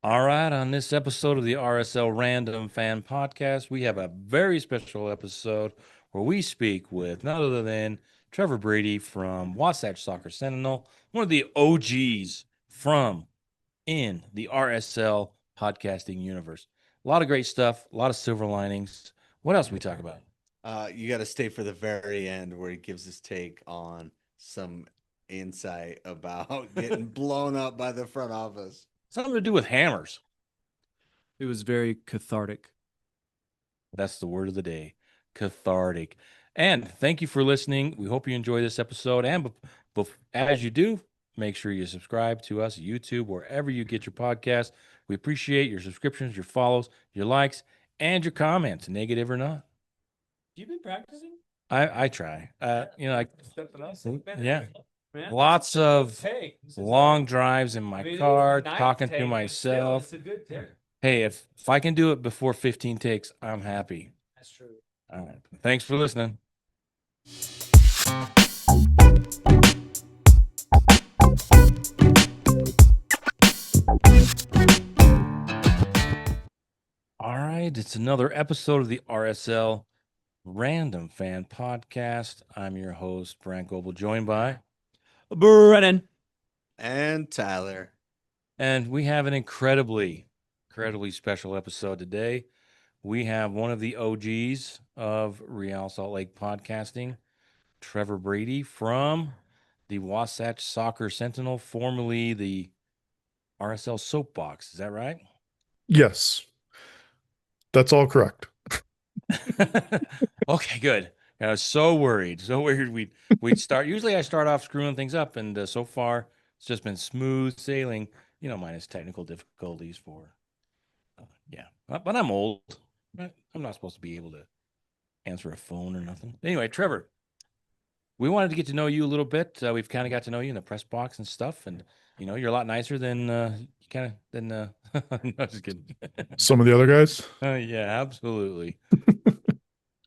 All right, on this episode of the RSL Random Fan Podcast, we have a very special episode where we speak with none other than Trevor Brady from Wasatch Soccer Sentinel, one of the OGs from in the RSL podcasting universe. A lot of great stuff, a lot of silver linings. What else we talk about? You got to stay for the very end where he gives his take on some insight about getting blown up by the front office. Something to do with hammers. It was very cathartic. That's the word of the day, cathartic. And thank you for listening. We hope you enjoy this episode. And as you do, make sure you subscribe to us, YouTube, wherever you get your podcast. We appreciate your subscriptions, your follows, your likes, and your comments, negative or not. You been practicing? I try. Yeah. Lots of long drives in my car, talking to myself. Hey, if I can do it before 15 takes, I'm happy. That's true. All right. Thanks for listening. All right. It's another episode of the RSL Random Fan Podcast. I'm your host, Brandt Goebel, joined by Brennan. And Tyler. And we have an incredibly special episode today. We have one of the OGs of Real Salt Lake podcasting, Trevor Brady from the Wasatch Soccer Sentinel, formerly the RSL Soapbox. Is that right? Yes, that's all correct. Okay, good. I was so worried we'd start. Usually I start off screwing things up, and so far it's just been smooth sailing, minus technical difficulties for, yeah. But I'm old. I'm not supposed to be able to answer a phone or nothing. Anyway, Trevor, we wanted to get to know you a little bit. We've kind of got to know you in the press box and stuff, and you're a lot nicer than no, just kidding. Some of the other guys. Yeah, absolutely.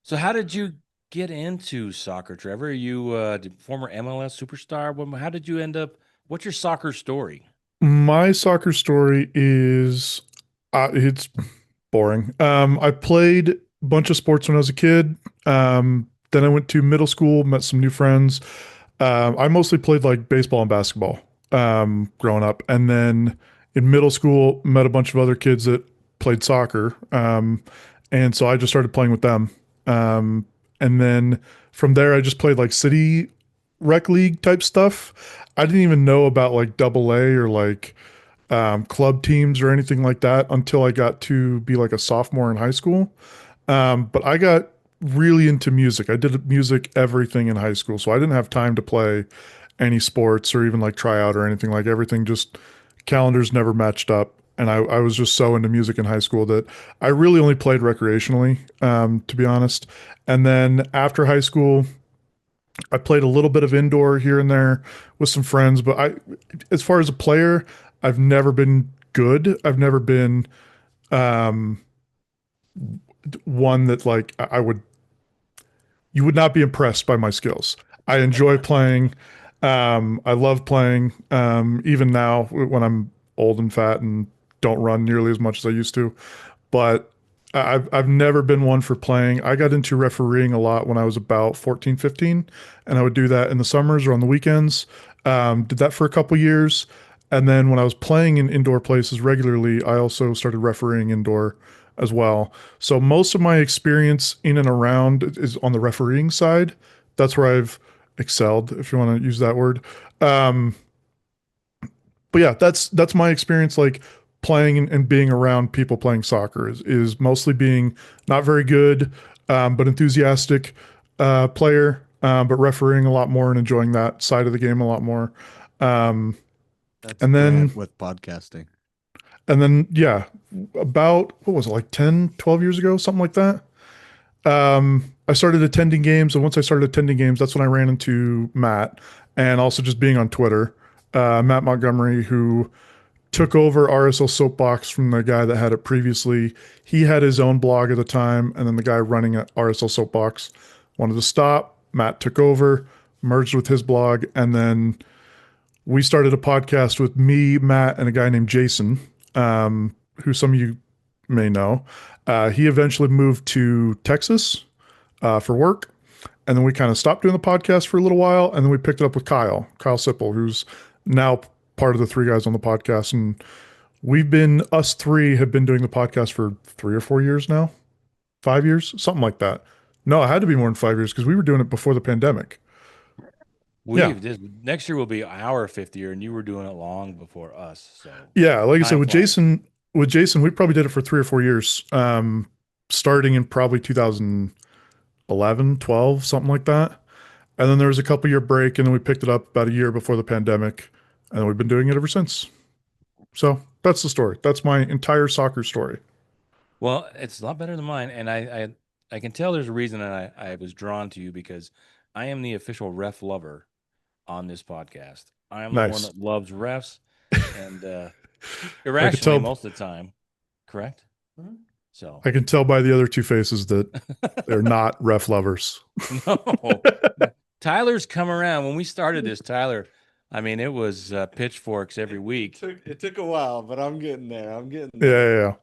So, how did you get into soccer, Trevor? Are you former MLS superstar? How did you end up? What's your soccer story? My soccer story is it's boring. I played a bunch of sports when I was a kid. Then I went to middle school, met some new friends. I mostly played like baseball and basketball growing up. And then in middle school, met a bunch of other kids that played soccer. And so I just started playing with them. And then from there, I just played like city rec league type stuff. I didn't even know about like double A or like club teams or anything like that until I got to be like a sophomore in high school. But I got really into music. I did music everything in high school, so I didn't have time to play any sports or even like try out or anything. Like everything just calendars never matched up. And I was just so into music in high school that I really only played recreationally, to be honest. And then after high school, I played a little bit of indoor here and there with some friends. But as far as a player, I've never been good. I've never been one that like you would not be impressed by my skills. I enjoy playing. I love playing. Even now when I'm old and fat and don't run nearly as much as I used to, but I've never been one for playing. I got into refereeing a lot when I was about 14, 15, and I would do that in the summers or on the weekends. Did that for a couple years. And then when I was playing in indoor places regularly, I also started refereeing indoor as well. So most of my experience in and around is on the refereeing side. That's where I've excelled, if you want to use that word. Um, but yeah, that's my experience like playing and being around people playing soccer is mostly being not very good, but enthusiastic player, but refereeing a lot more and enjoying that side of the game a lot more. That's And then Brandt with podcasting. And then, yeah, about, what was it, like 10, 12 years ago, something like that. I started attending games. And once I started attending games, that's when I ran into Matt and also just being on Twitter. Matt Montgomery, who took over RSL Soapbox from the guy that had it previously. He had his own blog at the time. And then the guy running at RSL Soapbox wanted to stop. Matt took over, merged with his blog. And then we started a podcast with me, Matt, and a guy named Jason. who some of you may know. He eventually moved to Texas for work. And then we kind of stopped doing the podcast for a little while. And then we picked it up with Kyle Sipple, who's now part of the three guys on the podcast. And us three have been doing the podcast for 3 or 4 years now. 5 years, something like that. No, it had to be more than 5 years because we were doing it before the pandemic. Next year will be our 5th year, and you were doing it long before us. So yeah, like I said, time with flies. Jason, we probably did it for 3 or 4 years, starting in probably 2011, 12, something like that. And then there was a couple year break, and then we picked it up about a year before the pandemic, and we've been doing it ever since. So that's the story. That's my entire soccer story. Well, it's a lot better than mine, and I can tell there's a reason that I was drawn to you because I am the official ref lover on this podcast. I am the one Nice. that loves refs, and I irrationally tell- most of the time, correct? So I can tell by the other two faces that they're not ref lovers. no, Tyler's come around. When we started this, Tyler, I mean, it was pitchforks every week. It took a while, but I'm getting there. Yeah, yeah,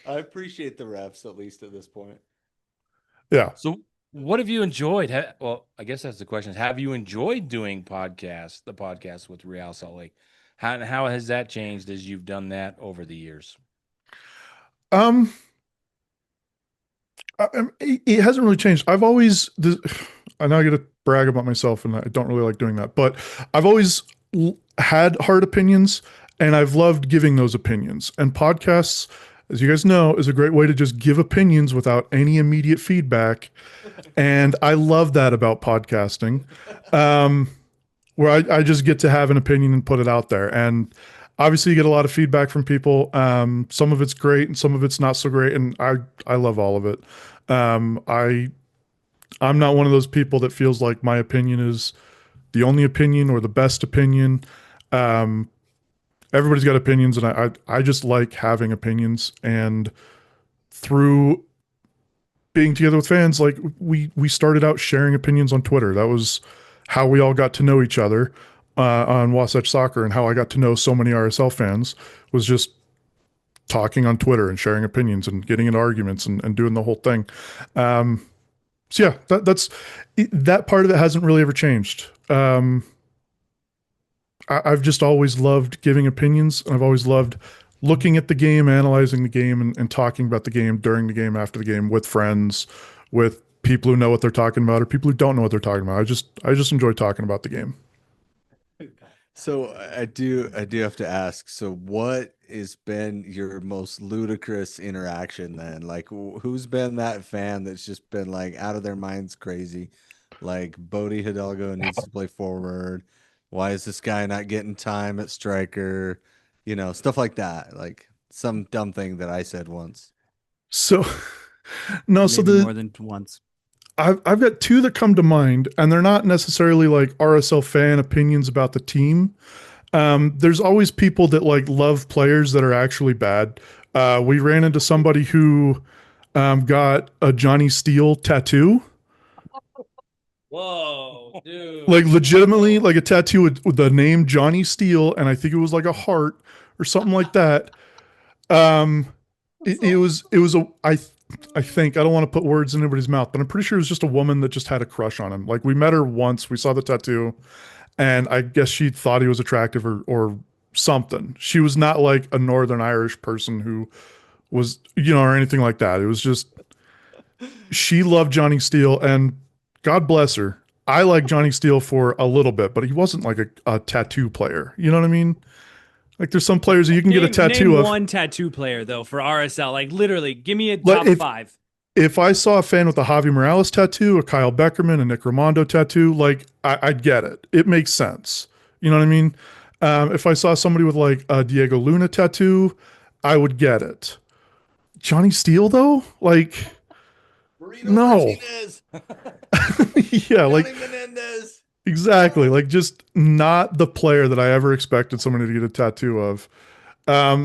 I appreciate the refs, at least at this point. yeah. So, what have you enjoyed? Well, I guess that's the question. Have you enjoyed doing the podcast with Real Salt Lake? How has that changed as you've done that over the years? It hasn't really changed. I know I get to brag about myself, and I don't really like doing that, but I've always had hard opinions, and I've loved giving those opinions. And podcasts, as you guys know, is a great way to just give opinions without any immediate feedback. And I love that about podcasting, where I just get to have an opinion and put it out there. And obviously, you get a lot of feedback from people. Some of it's great, and some of it's not so great. And I love all of it. I'm not one of those people that feels like my opinion is the only opinion or the best opinion. Everybody's got opinions, and I just like having opinions. And through being together with fans, like we started out sharing opinions on Twitter. That was how we all got to know each other on Wasatch Soccer, and how I got to know so many RSL fans was just talking on Twitter and sharing opinions and getting into arguments and doing the whole thing. So yeah, that part of it hasn't really ever changed. I've just always loved giving opinions, and I've always loved looking at the game, analyzing the game, and talking about the game during the game, after the game, with friends, with people who know what they're talking about, or people who don't know what they're talking about. I just enjoy talking about the game. So I do have to ask. So what has been your most ludicrous interaction then? Like, who's been that fan that's just been like out of their minds crazy? Like, Bodie Hidalgo needs to play forward. Why is this guy not getting time at striker? You know, stuff like that. Like some dumb thing that I said once. So no, so Maybe more than once. I've got two that come to mind, and they're not necessarily like RSL fan opinions about the team. There's always people that like love players that are actually bad. We ran into somebody who got a Johnny Steele tattoo. Whoa, dude! Like legitimately, like a tattoo with the name Johnny Steele, and I think it was like a heart or something like that. It was I think, I don't want to put words in anybody's mouth, but I'm pretty sure it was just a woman that just had a crush on him. Like, we met her once, we saw the tattoo, and I guess she thought he was attractive or something. She was not like a Northern Irish person who was, or anything like that. It was just, she loved Johnny Steele, and God bless her. I like Johnny Steele for a little bit, but he wasn't like a tattoo player. You know what I mean? Like, there's some players that you can get a tattoo name of. one tattoo player though for RSL. Like literally, give me a Like, top five. If I saw a fan with a Javi Morales tattoo, a Kyle Beckerman, a Nick Raimondo tattoo, like I'd get it. It makes sense. You know what I mean? If I saw somebody with like a Diego Luna tattoo, I would get it. Johnny Steele though, like Burrito no. Martinez, Yeah, like Johnny Menendez. exactly, like just not the player that I ever expected somebody to get a tattoo of.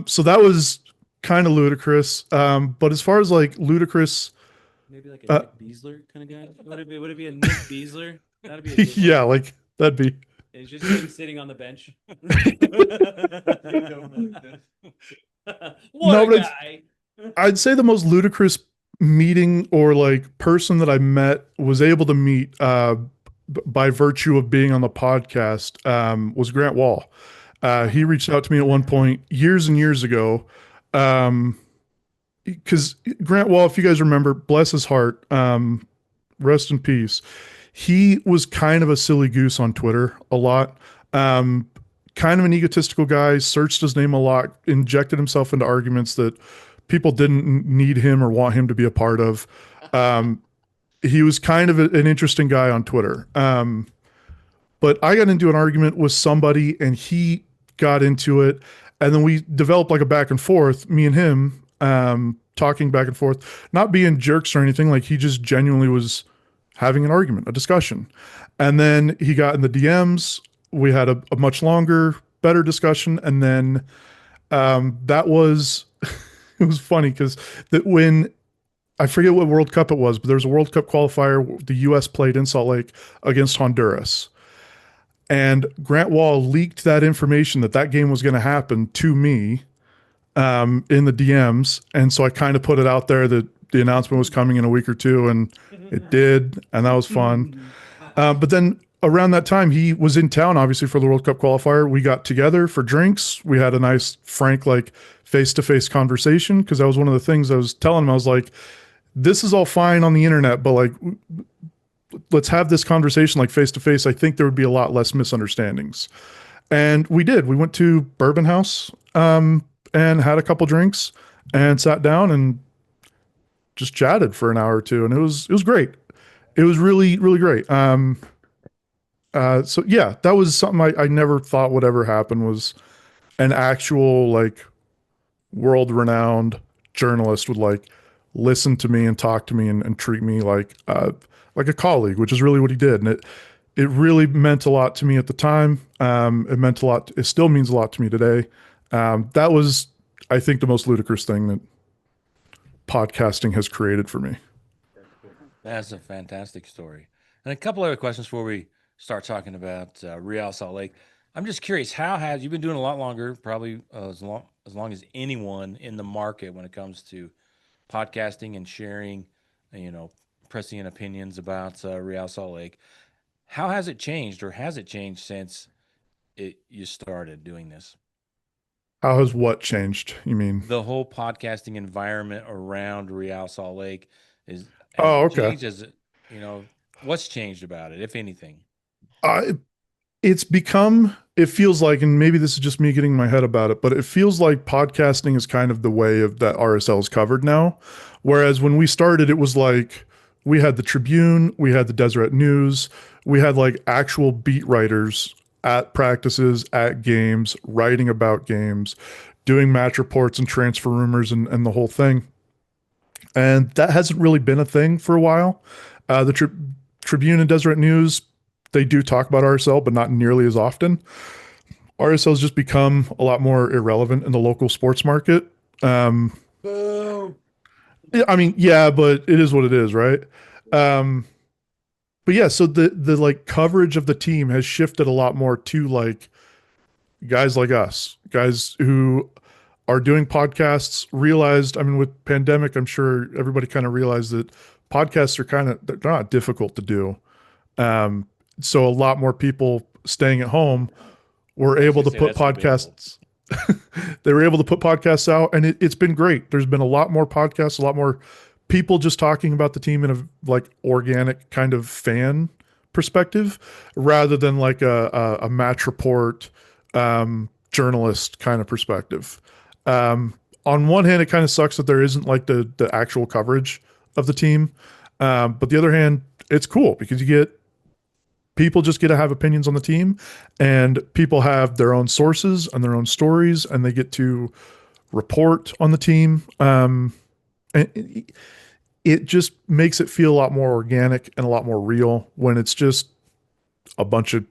So that was kind of ludicrous. But as far as like ludicrous, Maybe like a Nick Beasler kind of guy. Would it be a Nick Beasler? That'd be a good yeah, one. like that'd be. It's just him sitting on the bench. What No, a but guy. I'd say the most ludicrous meeting or like person that I met was able to meet by virtue of being on the podcast was Grant Wall. He reached out to me at one point years and years ago. Because Grant Wall, if you guys remember, bless his heart, rest in peace. He was kind of a silly goose on Twitter a lot. Um, Kind of an egotistical guy, searched his name a lot, injected himself into arguments that people didn't need him or want him to be a part of. Um, he was kind of an interesting guy on Twitter. But I got into an argument with somebody and he got into it. And then we developed like a back and forth, me and him, talking back and forth, not being jerks or anything. Like he just genuinely was having an argument, a discussion. And then he got in the DMs. We had a much longer, better discussion. And then that was, it was funny because that when I forget what World Cup it was, but there was a World Cup qualifier. The U.S. played in Salt Lake against Honduras. And Grant Wall leaked that information that that game was going to happen to me in the DMs. And so I kind of put it out there that the announcement was coming in a week or two, and it did. And that was fun. But then around that time, he was in town, obviously, for the World Cup qualifier. We got together for drinks. We had a nice, frank, like face to face conversation because that was one of the things I was telling him. I was like, this is all fine on the internet, but like, let's have this conversation like face to face. I think there would be a lot less misunderstandings. And we did. We went to Bourbon House and had a couple drinks and sat down and just chatted for an hour or two. And it was great. It was really, really great. So yeah, that was something I never thought would ever happen, was an actual like world renowned journalist would like listen to me and talk to me and treat me like a colleague, which is really what he did. And it really meant a lot to me at the time. It meant a lot. It still means a lot to me today. That was, I think, the most ludicrous thing that podcasting has created for me. That's a fantastic story. And a couple other questions before we start talking about Real Salt Lake. I'm just curious, how has, you've been doing a lot longer, probably as long as anyone in the market when it comes to podcasting and sharing, pressing in opinions about Real Salt Lake. How has it changed, or has it changed since you started doing this? How has what changed? You mean? The whole podcasting environment around Real Salt Lake has Oh, it okay. changed? As it, what's changed about it, if anything? It's become, it feels like, and maybe this is just me getting my head about it, but it feels like podcasting is kind of the way of that RSL is covered now. Whereas when we started, it was like we had the Tribune, we had the Deseret News, we had like actual beat writers at practices, at games, writing about games, doing match reports and transfer rumors and the whole thing. And that hasn't really been a thing for a while. The Tribune and Deseret News, they do talk about RSL, but not nearly as often. RSL has just become a lot more irrelevant in the local sports market. Boom. I mean, yeah, but it is what it is, right? But yeah, so the like coverage of the team has shifted a lot more to like guys like us, guys who are doing podcasts, realized, I mean, with pandemic, I'm sure everybody kind of realized that podcasts are they're not difficult to do. So a lot more people staying at home were able to put podcasts. They were able to put podcasts out, and it's been great. There's been a lot more podcasts, a lot more people just talking about the team in a like organic kind of fan perspective, rather than like a match report journalist kind of perspective. On one hand, it kind of sucks that there isn't like the actual coverage of the team, but the other hand, it's cool because people just get to have opinions on the team, and people have their own sources and their own stories, and they get to report on the team. And it just makes it feel a lot more organic and a lot more real when it's just a bunch of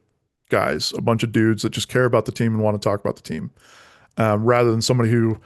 guys, a bunch of dudes that just care about the team and want to talk about the team, rather than somebody who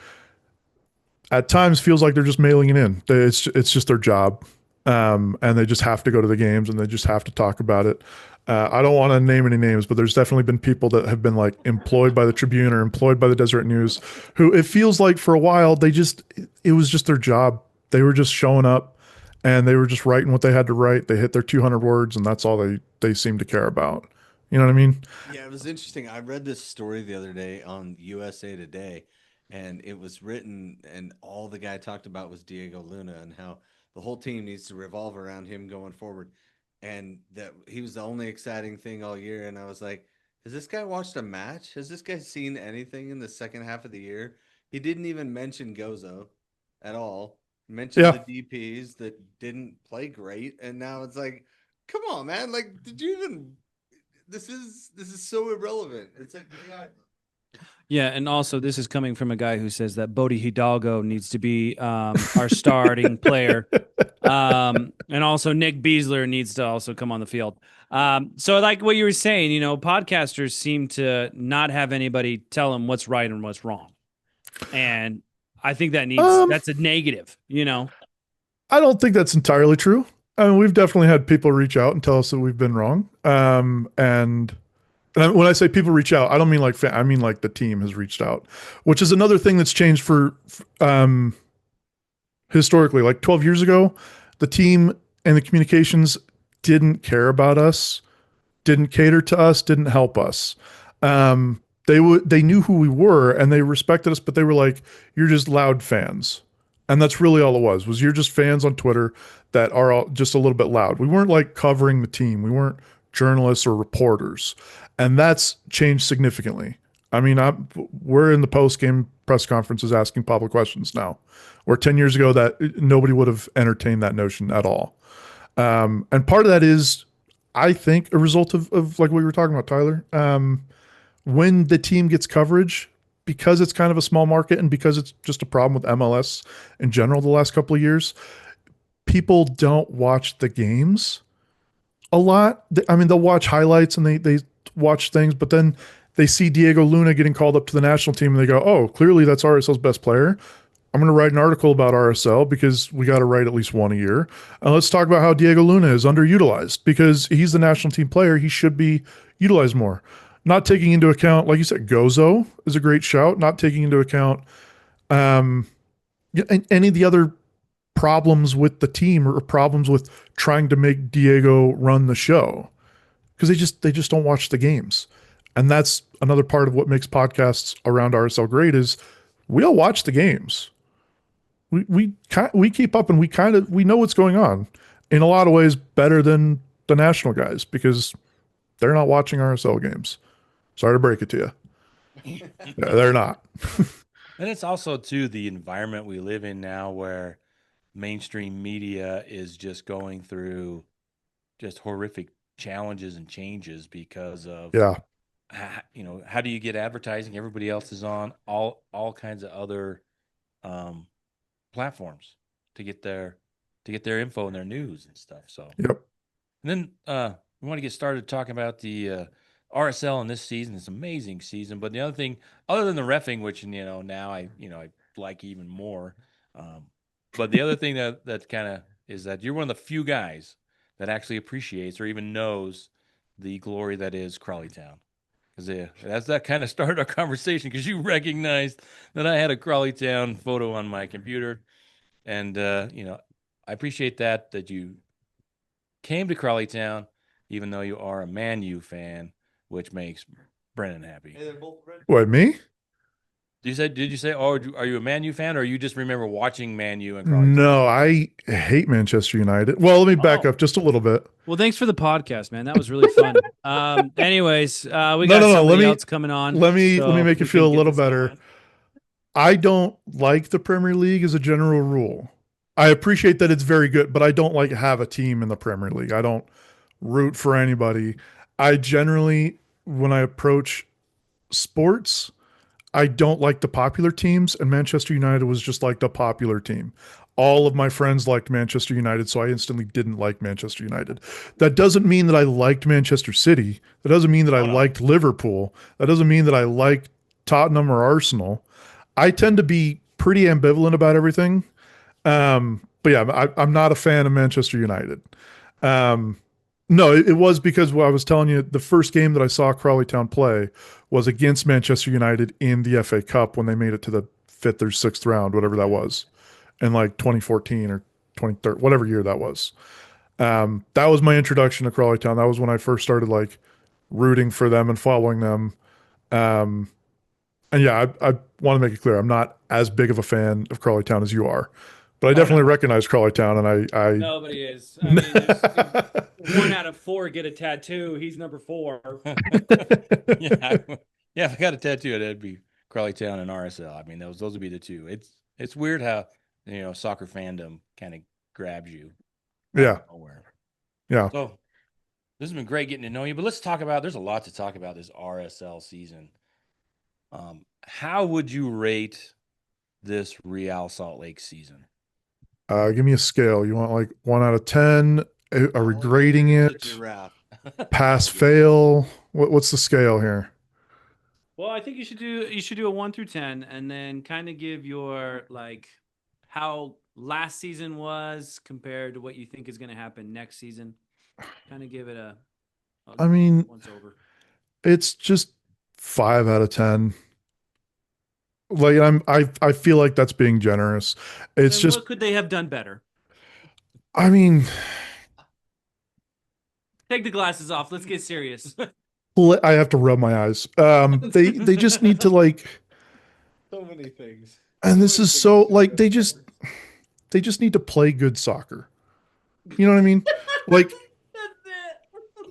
at times feels like they're just mailing it in. It's just their job. and they just have to go to the games and they just have to talk about it. I don't want to name any names, but there's definitely been people that have been like employed by the Tribune or employed by the Deseret News, who it feels like for a while it was just their job. They were just showing up and they were just writing what they had to write. They hit their 200 words and that's all they seem to care about. You know what I mean? Yeah, it was interesting. I read this story the other day on USA Today, and it was written, and all the guy talked about was Diego Luna and how the whole team needs to revolve around him going forward, and that he was the only exciting thing all year. And I was like, has this guy watched a match? Has this guy seen anything in the second half of the year? He didn't even mention Gozo at all. Mentioned Yeah. the DPs that didn't play great, and now it's like, come on, man! Like, did you even? This is so irrelevant. It's like, Yeah, and also this is coming from a guy who says that Bodie Hidalgo needs to be our starting player, and also Nick Beasler needs to also come on the field. So, like what you were saying, you know, podcasters seem to not have anybody tell them what's right and what's wrong, and I think that that's a negative. You know, I don't think that's entirely true. I mean, we've definitely had people reach out and tell us that we've been wrong. And when I say people reach out, I don't mean like I mean like the team has reached out, which is another thing that's changed for historically. Like 12 years ago, the team and the communications didn't care about us, didn't cater to us, didn't help us. They knew who we were and they respected us, but they were like, "You're just loud fans." And that's really all it was you're just fans on Twitter that are all just a little bit loud. We weren't like covering the team. We weren't journalists or reporters. And that's changed significantly. I mean, we're in the post-game press conferences asking public questions now. Where 10 years ago that nobody would have entertained that notion at all. And part of that is, I think, a result of like what you were talking about, Tyler. When the team gets coverage, because it's kind of a small market and because it's just a problem with MLS in general the last couple of years, people don't watch the games a lot. I mean, they'll watch highlights and they watch things, but then they see Diego Luna getting called up to the national team and they go, "Oh, clearly that's RSL's best player. I'm going to write an article about RSL because we got to write at least one a year. Let's talk about how Diego Luna is underutilized because he's the national team player. He should be utilized more." Not taking into account, like you said, Gozo is a great shout. Not taking into account any of the other problems with the team or problems with trying to make Diego run the show because they just don't watch the games. And that's another part of what makes podcasts around RSL great is we all watch the games. We keep up and we know what's going on in a lot of ways better than the national guys because they're not watching RSL games. Sorry to break it to you. Yeah, they're not. And it's also too the environment we live in now where mainstream media is just going through just horrific challenges and changes because of how do you get advertising? Everybody else is on all kinds of other platforms to get their info and their news and stuff. So Yep. And then we want to get started talking about the RSL in this season. It's an amazing season. But the other thing, other than the reffing, which now I like even more. But the other thing that kind of is that you're one of the few guys that actually appreciates or even knows the glory that is Crawley Town. Because that kind of started our conversation because you recognized that I had a Crawley Town photo on my computer. And, I appreciate that you came to Crawley Town, even though you are a Man U fan, which makes Brennan happy. Hey, they're both red. What, me? Did you say, oh, are you a Man U fan, or you just remember watching Man U and Crawley Town? No, I hate Manchester United. Well, let me back up just a little bit. well, thanks for the podcast, man. That was really fun. Anyways, we got somebody else coming on. Let me so make you we feel a can get little this better. going. I don't like the Premier League as a general rule. I appreciate that it's very good, but I don't like have a team in the Premier League. I don't root for anybody. I generally, when I approach sports, I don't like the popular teams, and Manchester United was just like the popular team. All of my friends liked Manchester United, so I instantly didn't like Manchester United. That doesn't mean that I liked Manchester City. That doesn't mean that I liked Liverpool. That doesn't mean that I liked Tottenham or Arsenal. I tend to be pretty ambivalent about everything. But but yeah, I'm not a fan of Manchester United. No, it was because I was telling you the first game that I saw Crawley Town play was against Manchester United in the FA Cup when they made it to the fifth or sixth round, whatever that was, in like 2014 or 2013, whatever year that was. That was my introduction to Crawley Town. That was when I first started like rooting for them and following them. Um, and yeah, I want to make it clear I'm not as big of a fan of Crawley Town as you are, but I definitely recognize Crawley Town, and I Nobody is. I mean, if 1 out of 4 get a tattoo. He's number 4. Yeah, yeah. If I got a tattoo, it'd be Crawley Town and RSL. I mean, those would be the two. It's weird how soccer fandom kind of grabs you. Yeah. Nowhere. Yeah. So this has been great getting to know you, but let's talk about. There's a lot to talk about this RSL season. How would you rate this Real Salt Lake season? Give me a scale. You want like 1 out of 10? Are we grading it? Pass, fail? What's the scale here? Well, I think you should do a 1 through 10, and then kind of give your like how last season was compared to what you think is going to happen next season. Kind of give it a I mean, once over. it's just 5 out of 10. Like I feel like that's being generous. It's And just, what could they have done better? I mean, Take the glasses off. Let's get serious. I have to rub my eyes. They just need to like, So many things. and this is so like they just need to play good soccer. You know what I mean? Like,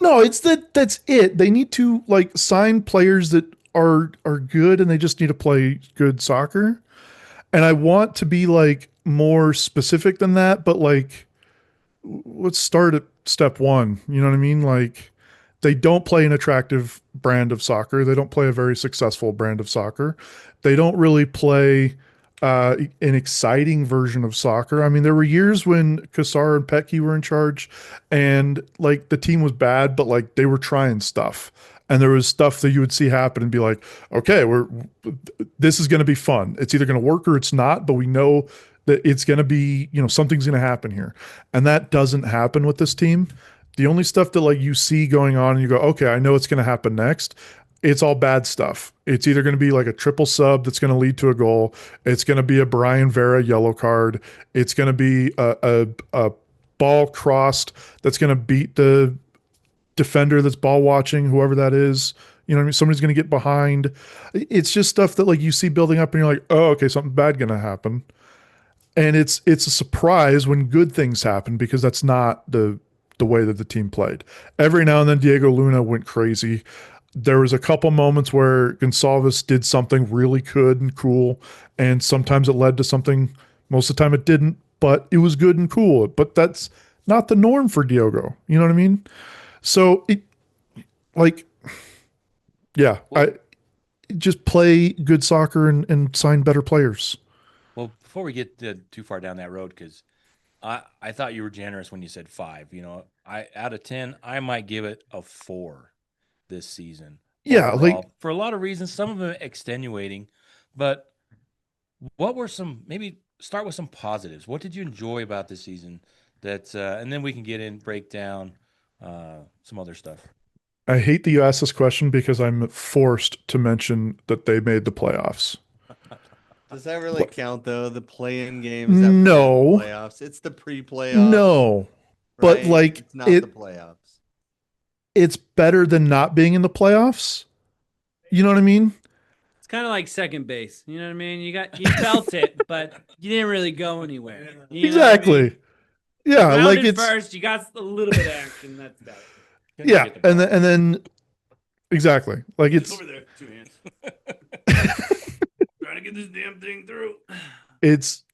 no, that's it. They need to like sign players that are good, and they just need to play good soccer. And I want to be like more specific than that, but like let's start at step 1. You know what I mean? Like they don't play an attractive brand of soccer. They don't play a very successful brand of soccer. They don't really play an exciting version of soccer. I mean, there were years when Kassar and Petke were in charge, and like the team was bad, but like they were trying stuff, and there was stuff that you would see happen and be like, okay, this is going to be fun. It's either going to work or it's not, but we know that it's going to be, something's going to happen here, and that doesn't happen with this team. The only stuff that like you see going on and you go, okay, I know what's going to happen next. It's all bad stuff. It's either going to be like a triple sub that's going to lead to a goal. It's going to be a Brian Vera yellow card. It's going to be a ball crossed that's going to beat the defender that's ball watching, whoever that is. You know what I mean? Somebody's going to get behind. It's just stuff that like you see building up and you're like, oh, okay, something bad going to happen. And it's a surprise when good things happen because that's not the way that the team played. Every now and then Diego Luna went crazy. There was a couple moments where Gonçalves did something really good and cool, and sometimes it led to something. Most of the time it didn't, but it was good and cool. But that's not the norm for Diogo. You know what I mean? So it, like, yeah, I just play good soccer and sign better players. Well, before we get too far down that road, because I thought you were generous when you said 5. I out of 10, I might give it a 4 this season. Yeah, overall, like for a lot of reasons, some of them extenuating. But what were maybe start with some positives. What did you enjoy about this season? And then we can break down some other stuff. I hate that you asked this question because I'm forced to mention that they made the playoffs. Does that really count though? The play-in games? No. Playoffs. It's the pre-playoffs. No. Right? But like it's not the playoffs. It's better than not being in the playoffs. You know what I mean? It's kind of like second base. You know what I mean? You felt it, but you didn't really go anywhere. You know what I mean? Exactly. Yeah, like Grounded it's first. You got a little bit of action. That's about it. yeah, and then exactly like it's over there, 2 hands. Trying to get this damn thing through. It's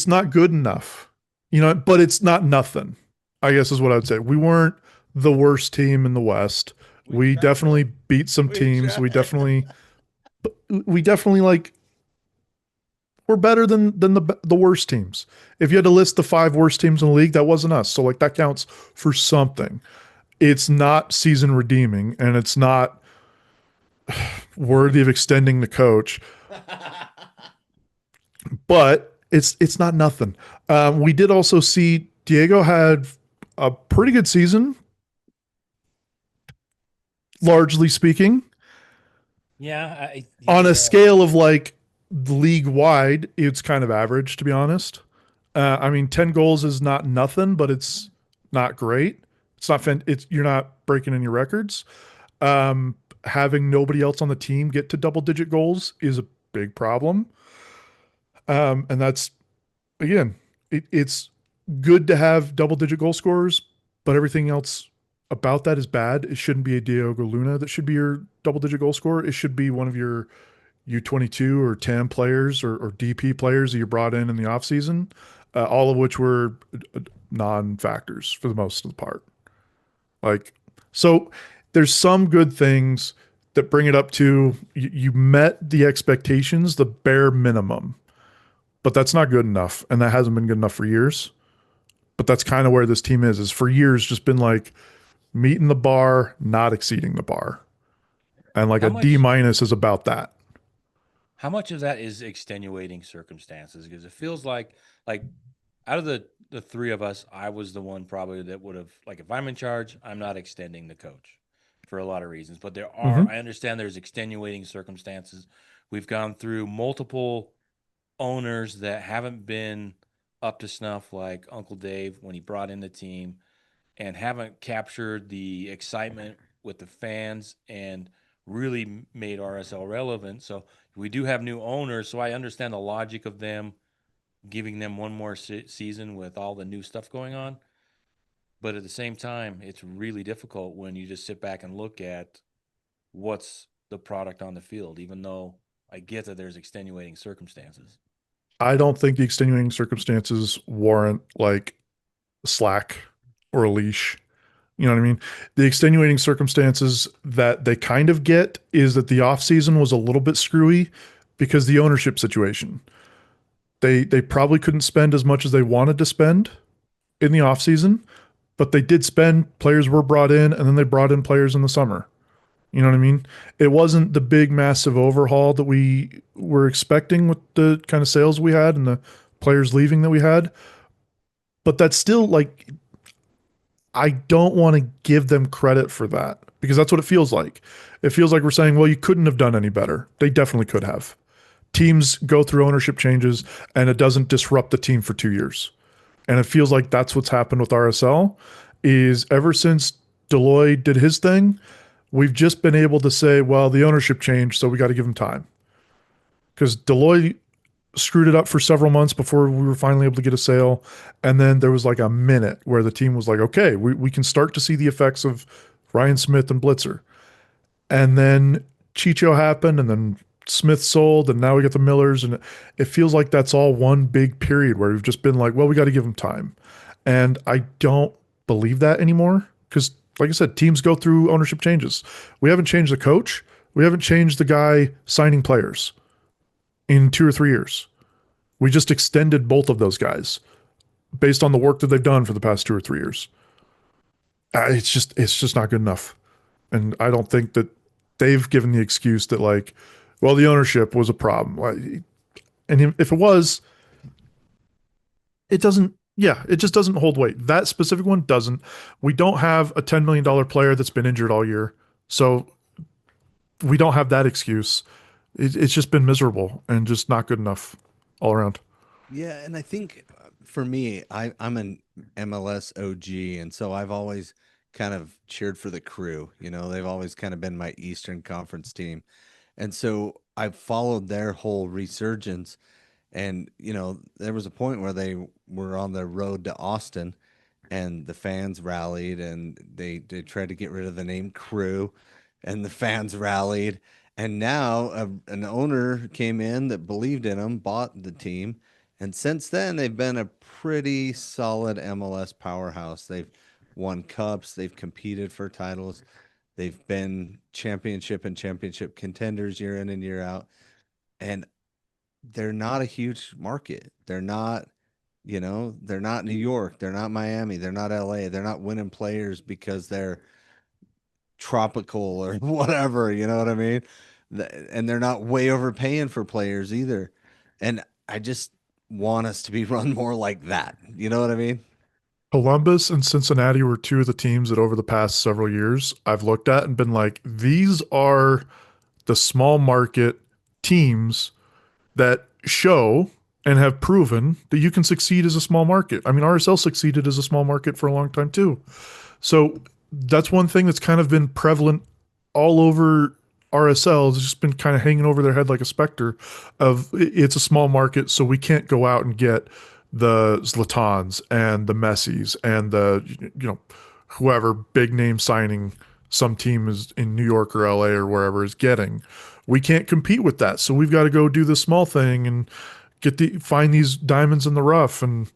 not good enough, but it's not nothing. I guess is what I would say. We weren't the worst team in the West. We definitely beat some teams. We definitely like we're better than the worst teams. If you had to list the 5 worst teams in the league, that wasn't us. So like that counts for something. It's not season redeeming, and it's not worthy of extending the coach. But It's not nothing. We did also see Diego had a pretty good season, largely speaking. Yeah, On he a scale of like league wide, it's kind of average, to be honest. I mean, 10 goals is not nothing, but it's not great. It's not, it's, you're not breaking any records. Having nobody else on the team get to double digit goals is a big problem. And that's, again, it's good to have double digit goal scorers, but everything else about that is bad. It shouldn't be a Diogo Luna that should be your double digit goal scorer. It should be one of your U22 or TAM players or DP players that you brought in the offseason, all of which were non factors for the most of the part. Like, so there's some good things that bring it up to you met the expectations, the bare minimum, but that's not good enough. And that hasn't been good enough for years. But that's kind of where this team is for years, just been like meeting the bar, not exceeding the bar. And like how a D much minus is about that. how much of that is extenuating circumstances? Because it feels like out of the three of us, I was the one probably that would have, like, if I'm in charge, I'm not extending the coach for a lot of reasons. But Mm-hmm. I understand there's extenuating circumstances. We've gone through multiple owners that haven't been up to snuff, like Uncle Dave when he brought in the team, and haven't captured the excitement with the fans and really made RSL relevant. So we do have new owners. So I understand the logic of them giving them one more season with all the new stuff going on. But at the same time, it's really difficult when you just sit back and look at what's the product on the field, even though I get that there's extenuating circumstances. I don't think the extenuating circumstances warrant like slack or a leash. You know what I mean? The extenuating circumstances that they kind of get is that the offseason was a little bit screwy because the ownership situation. They probably couldn't spend as much as they wanted to spend in the offseason, but they did spend. Players were brought in, and then they brought in players in the summer. You know what I mean? It wasn't the big, massive overhaul that we were expecting with the kind of sales we had and the players leaving that we had. But that's still like, I don't want to give them credit for that because that's what it feels like. It feels like we're saying, well, you couldn't have done any better. They definitely could have. Teams go through ownership changes and it doesn't disrupt the team for 2 years. And it feels like that's what's happened with RSL is ever since Deloitte did his thing, we've just been able to say, well, the ownership changed, so we got to give him time. Because Deloitte screwed it up for several months before we were finally able to get a sale. And then there was like a minute where the team was like, okay, we can start to see the effects of Ryan Smith and Blitzer. And then Chicho happened, and then Smith sold, and now we got the Millers. And it feels like that's all one big period where we've just been like, well, we got to give him time. And I don't believe that anymore because, like I said, teams go through ownership changes. We haven't changed the coach. We haven't changed the guy signing players in 2 or 3 years. We just extended both of those guys based on the work that they've done for the past 2 or 3 years. It's just not good enough, and I don't think that they've given the excuse that like, well, the ownership was a problem. And if it was, it doesn't. Yeah, it just doesn't hold weight. That specific one doesn't. We don't have a $10 million player that's been injured all year, so we don't have that excuse. It's just been miserable and just not good enough all around. Yeah, and I think for me, I'm an MLS OG, and so I've always kind of cheered for the Crew. You know, they've always kind of been my Eastern Conference team, and so I've followed their whole resurgence. And you know, there was a point where they were on the road to Austin, and the fans rallied, and they tried to get rid of the name Crew, and the fans rallied. And now an owner came in that believed in them, bought the team, and since then they've been a pretty solid MLS powerhouse. They've won cups, they've competed for titles, they've been championship and championship contenders year in and year out. And they're not a huge market. They're not, you know, they're not New York, they're not Miami, they're not LA. They're not winning players because they're tropical or whatever, you know what I mean? And they're not way overpaying for players either. And I just want us to be run more like that. You know what I mean? Columbus and Cincinnati were two of the teams that over the past several years I've looked at and been like, these are the small market teams that show and have proven that you can succeed as a small market. I mean, RSL succeeded as a small market for a long time too. So that's one thing that's kind of been prevalent all over RSL. It's just been kind of hanging over their head like a specter of it's a small market, so we can't go out and get the Zlatans and the Messis and the whoever big name signing some team is in New York or LA or wherever is getting. We can't compete with that. So we've got to go do the small thing and find these diamonds in the rough. And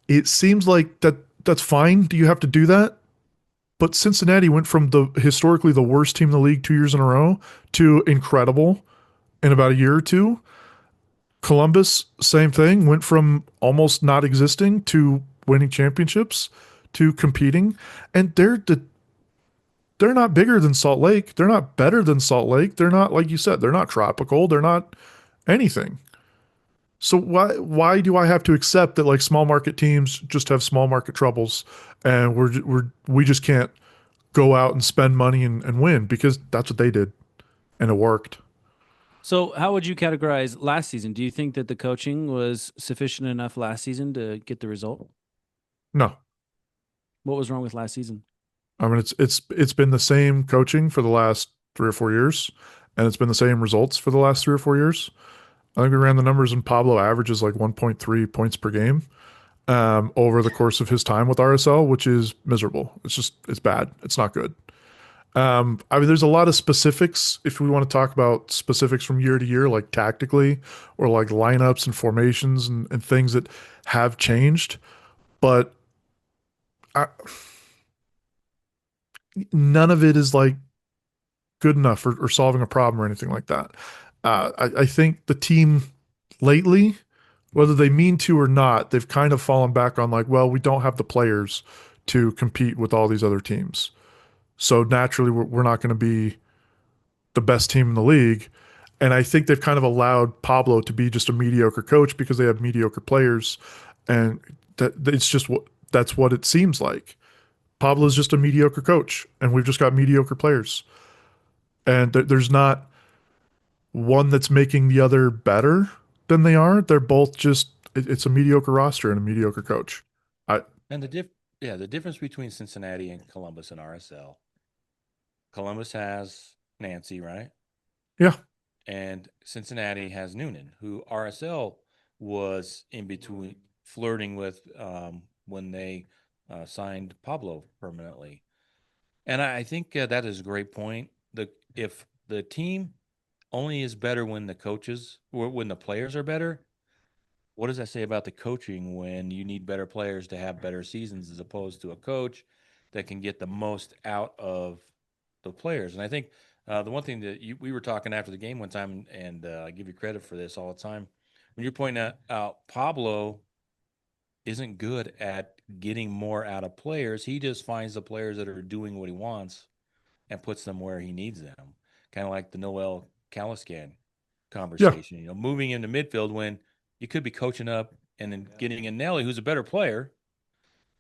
it seems like that's fine. Do you have to do that? But Cincinnati went from the historically the worst team in the league 2 years in a row to incredible in about a year or two. Columbus, same thing, went from almost not existing to winning championships to competing. And they're not bigger than Salt Lake. They're not better than Salt Lake. They're not, like you said, they're not tropical. They're not anything. So why do I have to accept that like small market teams just have small market troubles and we just can't go out and spend money and win because that's what they did and it worked. So, how would you categorize last season? Do you think that the coaching was sufficient enough last season to get the result? No. What was wrong with last season? I mean, it's been the same coaching for the last 3 or 4 years, and it's been the same results for the last 3 or 4 years. I think we ran the numbers, and Pablo averages like 1.3 points per game over the course of his time with RSL, which is miserable. It's bad. It's not good. I mean, there's a lot of specifics if we want to talk about specifics from year to year, like tactically or like lineups and formations and things that have changed, but none of it is like good enough or solving a problem or anything like that. I think the team lately, whether they mean to or not, they've kind of fallen back on like, well, we don't have the players to compete with all these other teams. So naturally, we're not going to be the best team in the league. And I think they've kind of allowed Pablo to be just a mediocre coach because they have mediocre players. And that's what it seems like. Pablo's just a mediocre coach, and we've just got mediocre players. And there's not one that's making the other better than they are. They're both just it's a mediocre roster and a mediocre coach. And the difference between Cincinnati and Columbus and RSL. Columbus has Nancy, right? Yeah. And Cincinnati has Noonan, who RSL was in between flirting with when they signed Pablo permanently. And I think that is a great point. If the team only is better when the players are better, what does that say about the coaching when you need better players to have better seasons as opposed to a coach that can get the most out of the players? And I think the one thing that we were talking after the game one time, and I give you credit for this all the time, when you're pointing out Pablo isn't good at getting more out of players. He just finds the players that are doing what he wants and puts them where he needs them. Kind of like the Noel Caliscan conversation, moving into midfield when you could be coaching up and then getting a Nelly who's a better player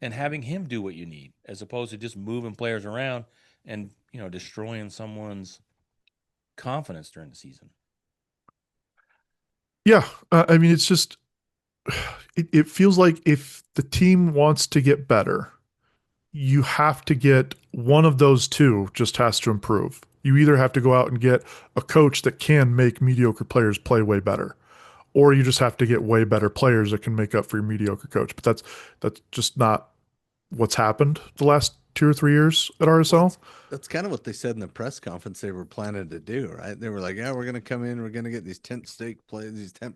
and having him do what you need, as opposed to just moving players around and, destroying someone's confidence during the season. Yeah. I mean, it's just, it feels like if the team wants to get better, you have to get one of those two just has to improve. You either have to go out and get a coach that can make mediocre players play way better, or you just have to get way better players that can make up for your mediocre coach. But that's just not what's happened the last 2 or 3 years at RSL. That's kind of what they said in the press conference they were planning to do, right? They were like, yeah, we're going to come in, we're going to get these tent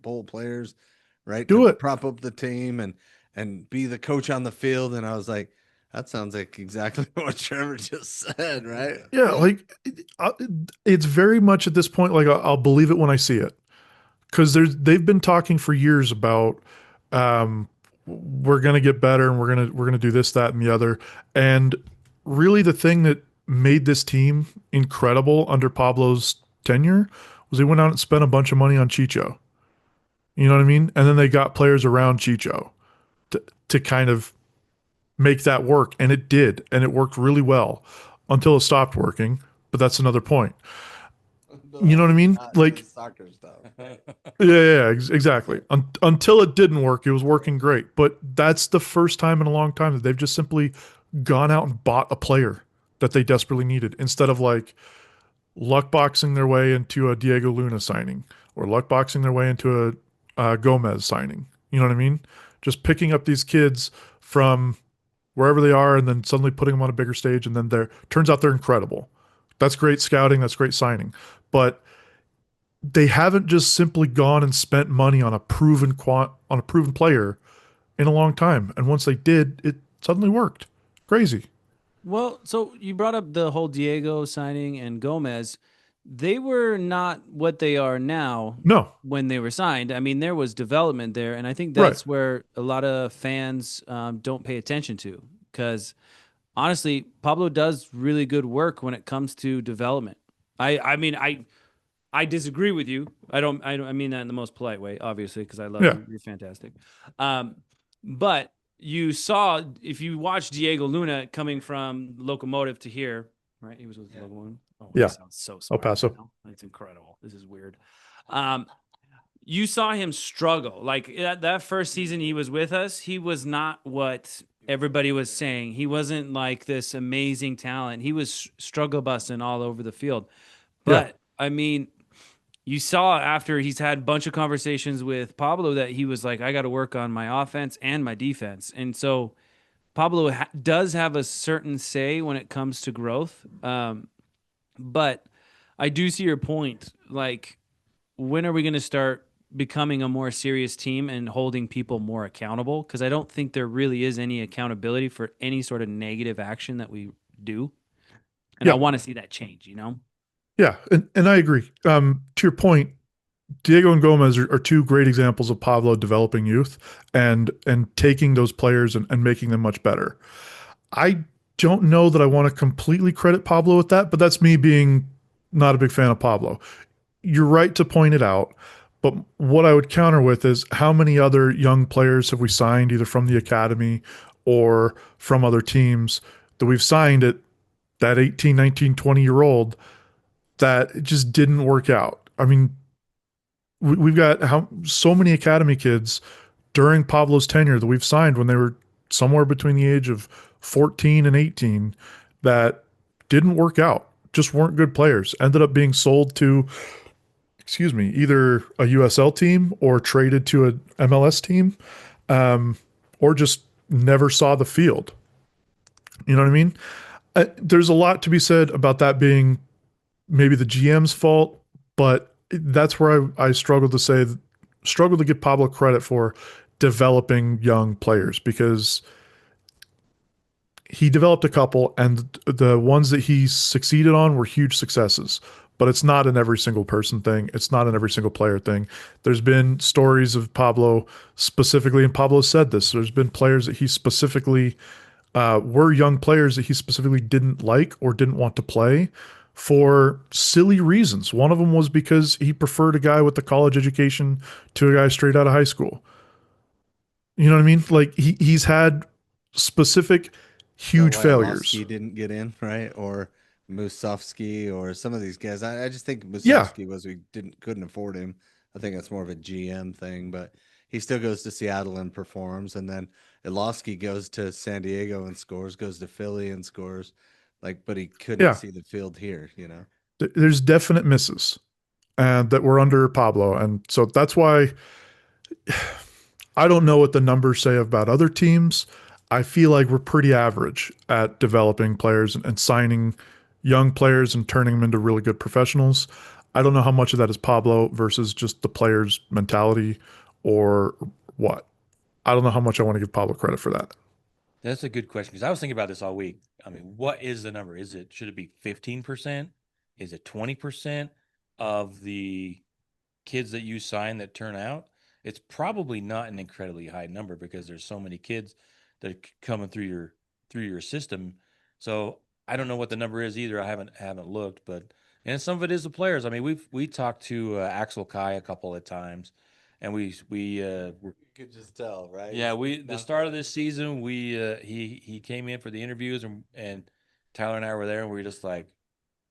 pole players, right? Do it. Prop up the team and be the coach on the field. And I was like, that sounds like exactly what Trevor just said, right? Yeah, like it's very much at this point like I'll believe it when I see it, because they've been talking for years about we're gonna get better and we're gonna do this, that, and the other. And really, the thing that made this team incredible under Pablo's tenure was they went out and spent a bunch of money on Chicho. You know what I mean? And then they got players around Chicho to kind of make that work. And it did. And it worked really well until it stopped working. But that's another point. You know what I mean? Not Like, just soccer stuff. yeah, exactly. Until it didn't work, it was working great. But that's the first time in a long time that they've just simply gone out and bought a player that they desperately needed instead of like luck boxing their way into a Diego Luna signing or luck boxing their way into a Gomez signing. You know what I mean? Just picking up these kids from wherever they are and then suddenly putting them on a bigger stage and then they're turns out they're incredible. That's great scouting, that's great signing. But they haven't just simply gone and spent money on a proven player in a long time. And once they did, it suddenly worked. Crazy. Well, so you brought up the whole Diego signing and Gomez. They were not what they are now No. when they were signed. I mean, there was development there, and I think Right. that's where a lot of fans don't pay attention to. Because honestly, Pablo does really good work when it comes to development. I mean, I disagree with you. I mean that in the most polite way, obviously, because I love Yeah. you. You're fantastic. But you saw, if you watch Diego Luna coming from Locomotive to here, right? He was with Locomotive. Oh, Yeah. he sounds so smart. Paso. Right now. It's incredible. This is weird. You saw him struggle. Like that first season he was with us, he was not what everybody was saying. He wasn't like this amazing talent. He was struggle busting all over the field. But I mean, you saw after he's had a bunch of conversations with Pablo that he was like, I got to work on my offense and my defense. And so Pablo does have a certain say when it comes to growth. But I do see your point. Like, when are we going to start becoming a more serious team and holding people more accountable? Because I don't think there really is any accountability for any sort of negative action that we do. And I Yeah. want to see that change, you know? Yeah. And I agree. To your point, Diego and Gomez are two great examples of Pablo developing youth and taking those players and making them much better. I don't know that I want to completely credit Pablo with that, but that's me being not a big fan of Pablo. You're right to point it out, but what I would counter with is how many other young players have we signed either from the academy or from other teams that we've signed at that 18, 19, 20-year old that it just didn't work out. I mean, we've got so many academy kids during Pablo's tenure that we've signed when they were somewhere between the age of 14 and 18 that didn't work out, just weren't good players, ended up being sold to, either a USL team or traded to an MLS team, or just never saw the field. You know what I mean? There's a lot to be said about that being maybe the GM's fault, but that's where I struggle to give Pablo credit for developing young players because he developed a couple and the ones that he succeeded on were huge successes. But it's not an every single person thing. It's not an every single player thing. There's been stories of Pablo specifically, and Pablo said this. There's been players that he specifically were young players that he specifically didn't like or didn't want to play for silly reasons. One of them was because he preferred a guy with a college education to a guy straight out of high school. You know what I mean? Like he's had specific huge Why failures. Alofsky didn't get in, right? Or Musovsky or some of these guys. I just think Yeah. Musovsky was we couldn't afford him. I think that's more of a GM thing, but he still goes to Seattle and performs, and then Alofsky goes to San Diego and scores, goes to Philly and scores. Like, but he couldn't Yeah. see the field here, you know. There's definite misses that were under Pablo. And so that's why I don't know what the numbers say about other teams. I feel like we're pretty average at developing players and signing young players and turning them into really good professionals. I don't know how much of that is Pablo versus just the player's mentality or what. I don't know how much I want to give Pablo credit for that. That's a good question because I was thinking about this all week. I mean, what is the number? Should it be 15%? Is it 20% of the kids that you sign that turn out? It's probably not an incredibly high number because there's so many kids that are coming through your system. So I don't know what the number is either. I haven't looked, but and some of it is the players. I mean, we talked to Axel Kai a couple of times, and we You could just tell, right? yeah, the start of this season, he came in for the interviews, and Tyler and I were there, and we were just like,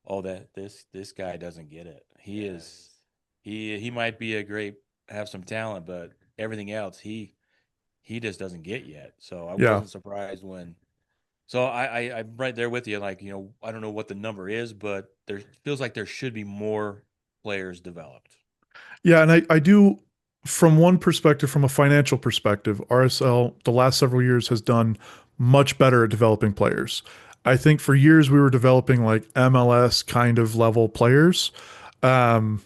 oh, that this guy doesn't get it. He might be have some talent, but everything else he just doesn't get yet. So I Yeah. wasn't surprised when. So I'm right there with you. Like, I don't know what the number is, but there feels like there should be more players developed. Yeah, and I do, from one perspective, from a financial perspective, RSL the last several years has done much better at developing players. I think for years we were developing like MLS kind of level players, um,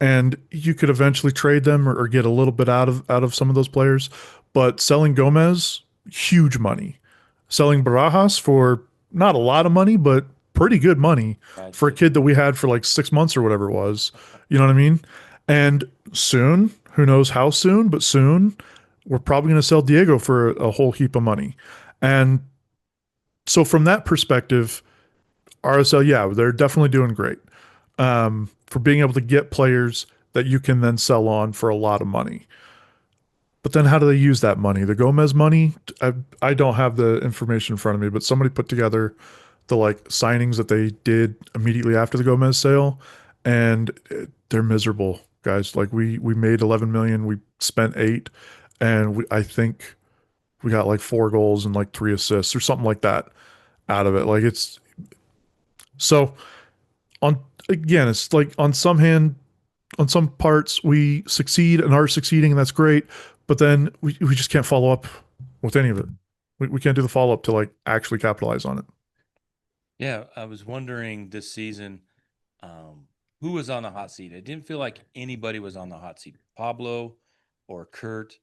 and you could eventually trade them or get a little bit out of some of those players. But selling Gomez, huge money. Selling Barajas for not a lot of money, but pretty good money for a kid that we had for like 6 months or whatever it was. You know what I mean? And soon, who knows how soon, but soon, we're probably going to sell Diego for a whole heap of money. And so, from that perspective, RSL, yeah, they're definitely doing great for being able to get players that you can then sell on for a lot of money. But then, how do they use that money? The Gomez money, I don't have the information in front of me, but somebody put together the like signings that they did immediately after the Gomez sale, and they're miserable, guys. Like we made 11 million, we spent 8, and I think we got like 4 goals and like 3 assists or something like that out of it. Like it's so on again, it's like on some parts we succeed and are succeeding, and that's great. But then we just can't follow up with any of it. We can't do the follow up to like actually capitalize on it. Yeah, I was wondering this season, who was on the hot seat. It didn't feel like anybody was on the hot seat. Pablo or Kurt.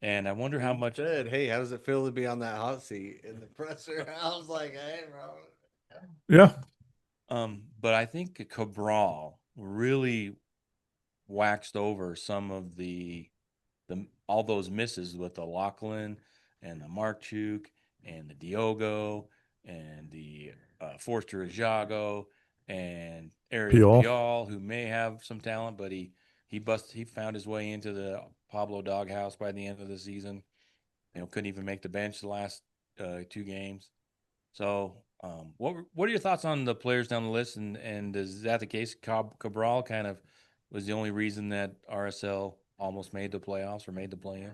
And I wonder how much. Said, hey, how does it feel to be on that hot seat in the presser? I was like, hey, bro. Yeah. But I think Cabral really waxed over some of the all those misses with the Lachlan and the Markchuk and the Diogo and the Forster Ajago and Ariel Pial. Pial, who may have some talent, but he found his way into the Pablo doghouse by the end of the season. Couldn't even make the bench the last 2 games. So, what are your thoughts on the players down the list? And is that the case? Cabral kind of was the only reason that RSL almost made the playoffs or made the play-in.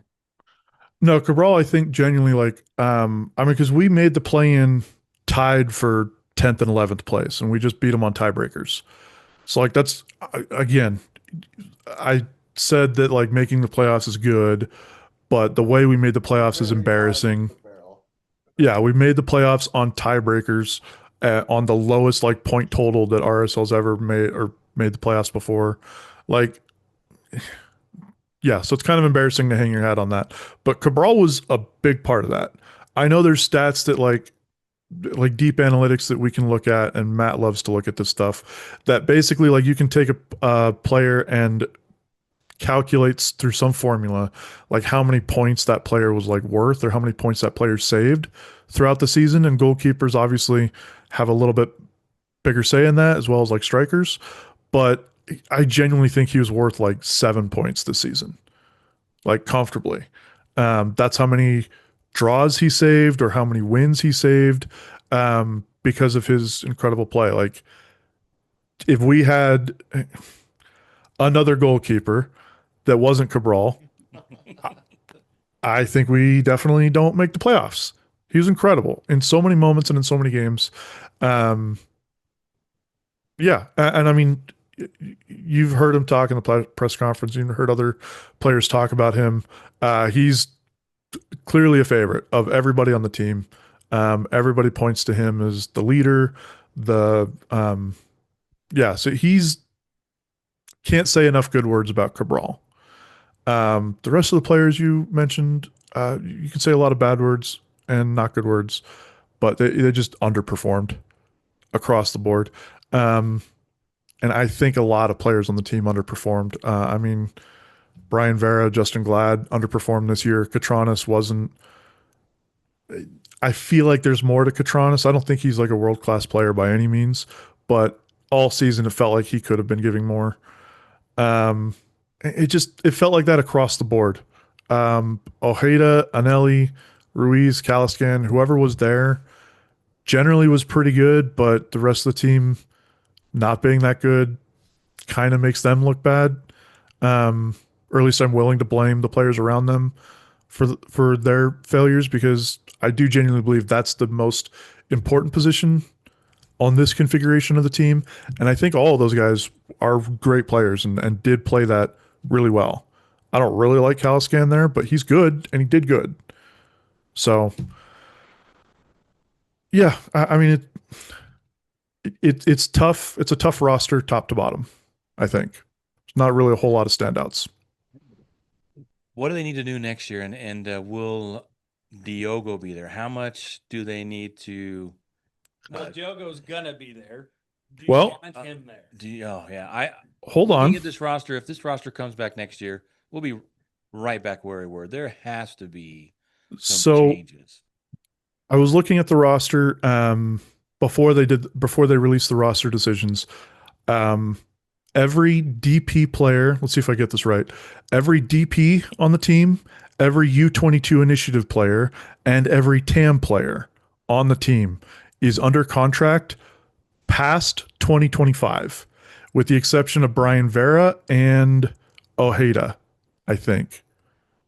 No, Cabral, I think genuinely like I mean, because we made the play in tied for 10th and 11th place, and we just beat them on tiebreakers. So like that's again, I said that like making the playoffs is good, but the way we made the playoffs is embarrassing. Yeah, we made the playoffs on tiebreakers on the lowest like point total that RSL's ever made the playoffs before. Like, yeah, so it's kind of embarrassing to hang your hat on that. But Cabral was a big part of that. I know there's stats that like deep analytics that we can look at, and Matt loves to look at this stuff. That basically like you can take a player and calculates through some formula like how many points that player was like worth or how many points that player saved throughout the season, and goalkeepers obviously have a little bit bigger say in that as well as like strikers. But I genuinely think he was worth like 7 points this season, like comfortably. That's how many draws he saved or how many wins he saved because of his incredible play. Like if we had another goalkeeper that wasn't Cabral, I think we definitely don't make the playoffs. He was incredible in so many moments and in so many games. Yeah, and I mean, you've heard him talk in the press conference. You've heard other players talk about him. He's clearly a favorite of everybody on the team. Everybody points to him as the leader. So he's can't say enough good words about Cabral. The rest of the players you mentioned, you can say a lot of bad words and not good words, but they just underperformed across the board. And I think a lot of players on the team underperformed. I mean, Brian Vera, Justin Glad underperformed this year. Katranis wasn't. I feel like there's more to Katranis. I don't think he's like a world-class player by any means, but all season it felt like he could have been giving more. it felt like that across the board. Ojeda, Anelli, Ruiz, Caliscan, whoever was there generally was pretty good, but the rest of the team not being that good kind of makes them look bad. Um, or at least I'm willing to blame the players around them for their failures, because I do genuinely believe that's the most important position on this configuration of the team. And I think all of those guys are great players and did play that really well. I don't really like Caliscan there, but he's good and he did good. So yeah, I mean it's tough. It's a tough roster top to bottom, I think. There's not really a whole lot of standouts. What do they need to do next year? And will Diogo be there? How much do they need to? Well, Diogo's gonna be there. Do Well- you want him there? Oh yeah, I Hold looking on. at this roster. If this roster comes back next year, we'll be right back where we were. There has to be some So changes. I was looking at the roster before they released the roster decisions. Um, every DP player, let's see if I get this right. Every DP on the team, every U22 initiative player, and every TAM player on the team is under contract past 2025, with the exception of Brian Vera and Ojeda, I think.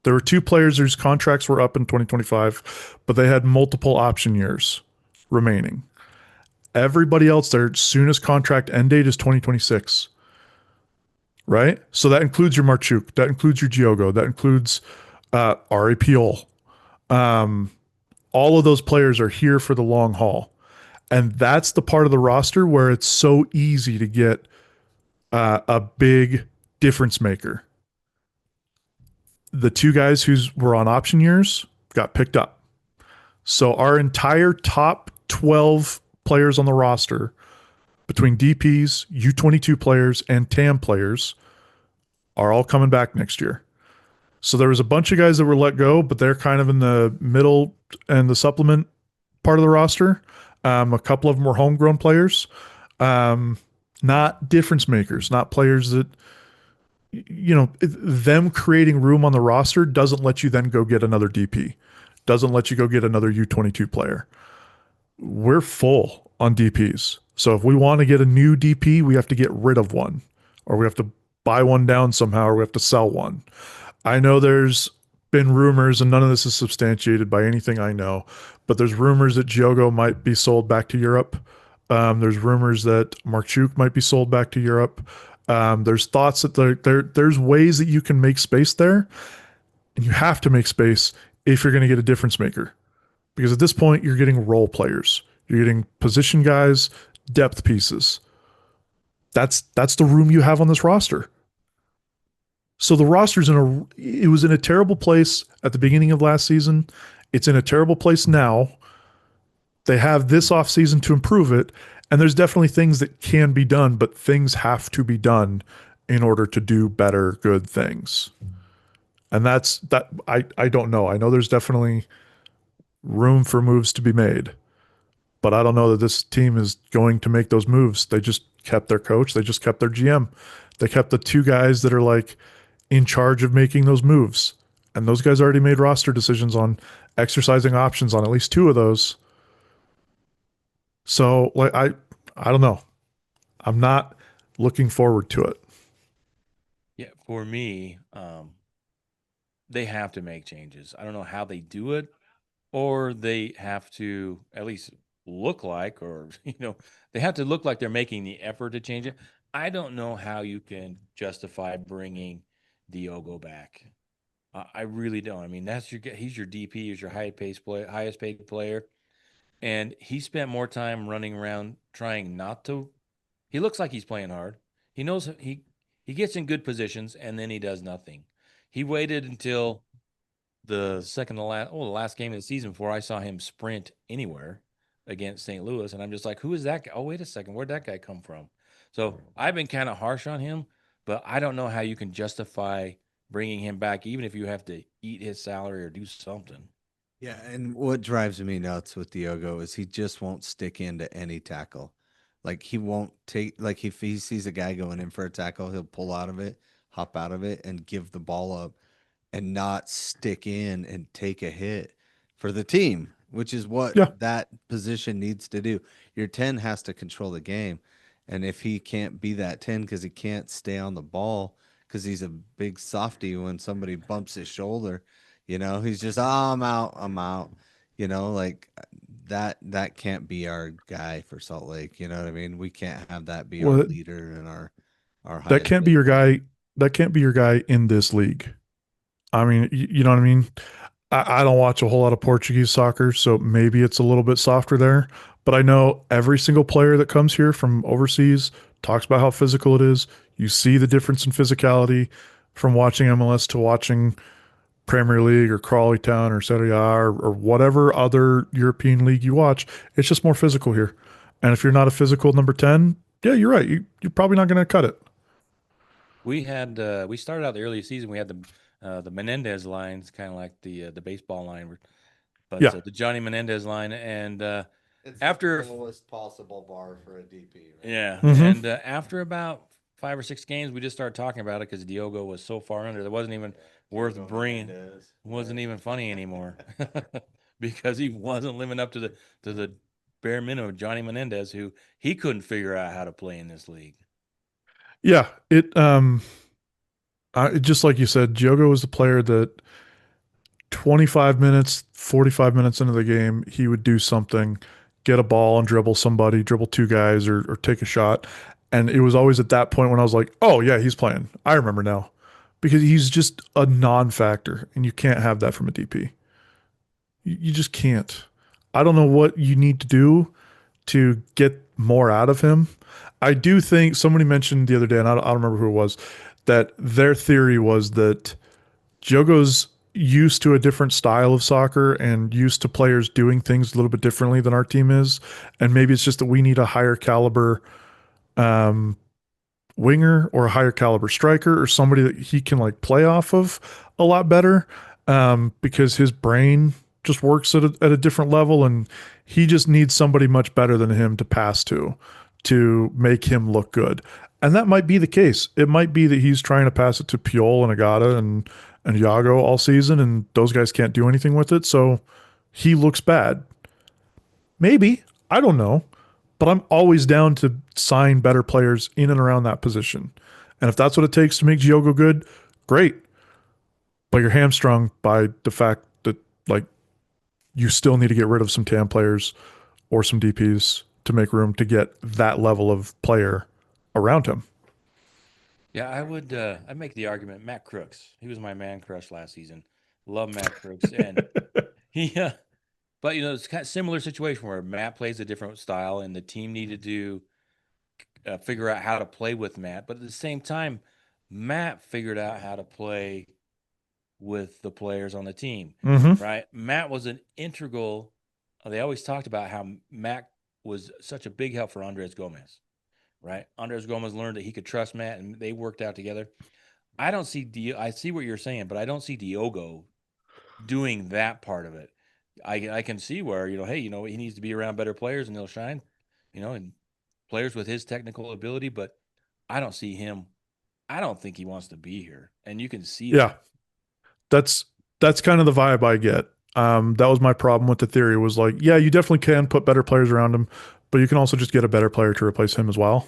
There were two players whose contracts were up in 2025, but they had multiple option years remaining. Everybody else, their soonest contract end date is 2026. Right? So that includes your Marchuk, that includes your Giogo, that includes Ari Piol. All of those players are here for the long haul. And that's the part of the roster where it's so easy to get a big difference maker. The two guys who were on option years got picked up. So our entire top 12 players on the roster, between DPs, U22 players, and TAM players, are all coming back next year. So there was a bunch of guys that were let go, but they're kind of in the middle and the supplement part of the roster. A couple of them were homegrown players, not difference makers, not players that, them creating room on the roster doesn't let you then go get another DP, doesn't let you go get another U22 player. We're full on DPs. So if we want to get a new DP, we have to get rid of one, or we have to buy one down somehow, or we have to sell one. I know there's been rumors, and none of this is substantiated by anything I know, but there's rumors that Giogo might be sold back to Europe. There's rumors that Marchuk might be sold back to Europe. There's thoughts that there's ways that you can make space there, and you have to make space if you're going to get a difference maker. Because at this point, you're getting role players. You're getting position guys, depth pieces. That's the room you have on this roster. So the roster's it was in a terrible place at the beginning of last season. It's in a terrible place now. They have this offseason to improve it, and there's definitely things that can be done, but things have to be done in order to do better, good things. And that's that. I don't know. I know there's definitely room for moves to be made, but I don't know that this team is going to make those moves. They just kept their coach. They just kept their GM. They kept the two guys that are like in charge of making those moves. And those guys already made roster decisions on exercising options on at least two of those. So like I don't know. I'm not looking forward to it. Yeah, for me, they have to make changes. I don't know how they do it, or they have to at least look like, or they have to look like they're making the effort to change it. I don't know how you can justify bringing Diogo back. I really don't. I mean, he's your DP, he's your highest paid player, and he spent more time running around trying not to. He looks like he's playing hard. He knows he gets in good positions, and then he does nothing. He waited until the last game of the season before I saw him sprint anywhere against St. Louis, and I'm just like, who is that guy? Oh, wait a second, where'd that guy come from? So I've been kind of harsh on him, but I don't know how you can justify bringing him back, even if you have to eat his salary or do something. Yeah, and what drives me nuts with Diogo is he just won't stick into any tackle. Like he won't take, like if he sees a guy going in for a tackle, he'll pull out of it. hop out of it and give the ball up and not stick in and take a hit for the team, which is what Yeah. that position needs to do. Your 10 has to control the game. And if he can't be that 10 because he can't stay on the ball because he's a big softy when somebody bumps his shoulder, he's just, I'm out, I'm out. Like that can't be our guy for Salt Lake. You know what I mean? We can't have that be our Well, leader and our that highest can't be bid your player. guy. That can't be your guy in this league. I mean, you know what I mean? I don't watch a whole lot of Portuguese soccer, so maybe it's a little bit softer there. But I know every single player that comes here from overseas talks about how physical it is. You see the difference in physicality from watching MLS to watching Premier League or Crawley Town or Serie A or whatever other European league you watch. It's just more physical here. And if you're not a physical number 10, yeah, you're right. You're probably not going to cut it. We started out the early season. We had the Menendez lines, kind of like the baseball line, but Yeah. the Johnny Menendez line, and It's after the lowest possible bar for a DP. Right? yeah, Mhm. and after about 5 or 6 games, we just started talking about it because Diogo was so far under. That wasn't even worth Diego bringing. Menendez. Wasn't even funny anymore because he wasn't living up to the bare minimum of Johnny Menendez, who he couldn't figure out how to play in this league. Yeah. Just like you said, Diogo was the player that 25 minutes, 45 minutes into the game, he would do something, get a ball and dribble somebody, dribble two guys or take a shot. And it was always at that point when I was like, oh, yeah, he's playing. I remember now. Because he's just a non factor, and you can't have that from a DP. You just can't. I don't know what you need to do to get more out of him. I do think somebody mentioned the other day, and I don't remember who it was, that their theory was that Jogo's used to a different style of soccer and used to players doing things a little bit differently than our team is. And maybe it's just that we need a higher caliber um, winger or a higher caliber striker or somebody that he can like play off of a lot better because his brain just works at a different level and he just needs somebody much better than him to pass to make him look good. And that might be the case. It might be that he's trying to pass it to Piol and Agata and Iago all season, and those guys can't do anything with it. So he looks bad. Maybe. I don't know. But I'm always down to sign better players in and around that position. And if that's what it takes to make Giogo good, great. But you're hamstrung by the fact that like you still need to get rid of some TAM players or some DPs to make room to get that level of player around him. Yeah, I'd make the argument Matt Crooks. He was my man crush last season. Love Matt Crooks, and he but it's kind of similar situation where Matt plays a different style, and the team needed to figure out how to play with Matt. But at the same time, Matt figured out how to play with the players on the team, Mm-hmm. right? Matt was an integral. They always talked about how Matt was such a big help for Andres Gomez, right? Andres Gomez learned that he could trust Matt, and they worked out together. I see what you're saying, but I don't see Diogo doing that part of it. I can see where hey, he needs to be around better players and he'll shine, and players with his technical ability. But I don't see him. I don't think he wants to be here, and you can see Yeah. that. That's kind of the vibe I get. That was my problem with the theory was like, yeah, you definitely can put better players around him, but you can also just get a better player to replace him as well.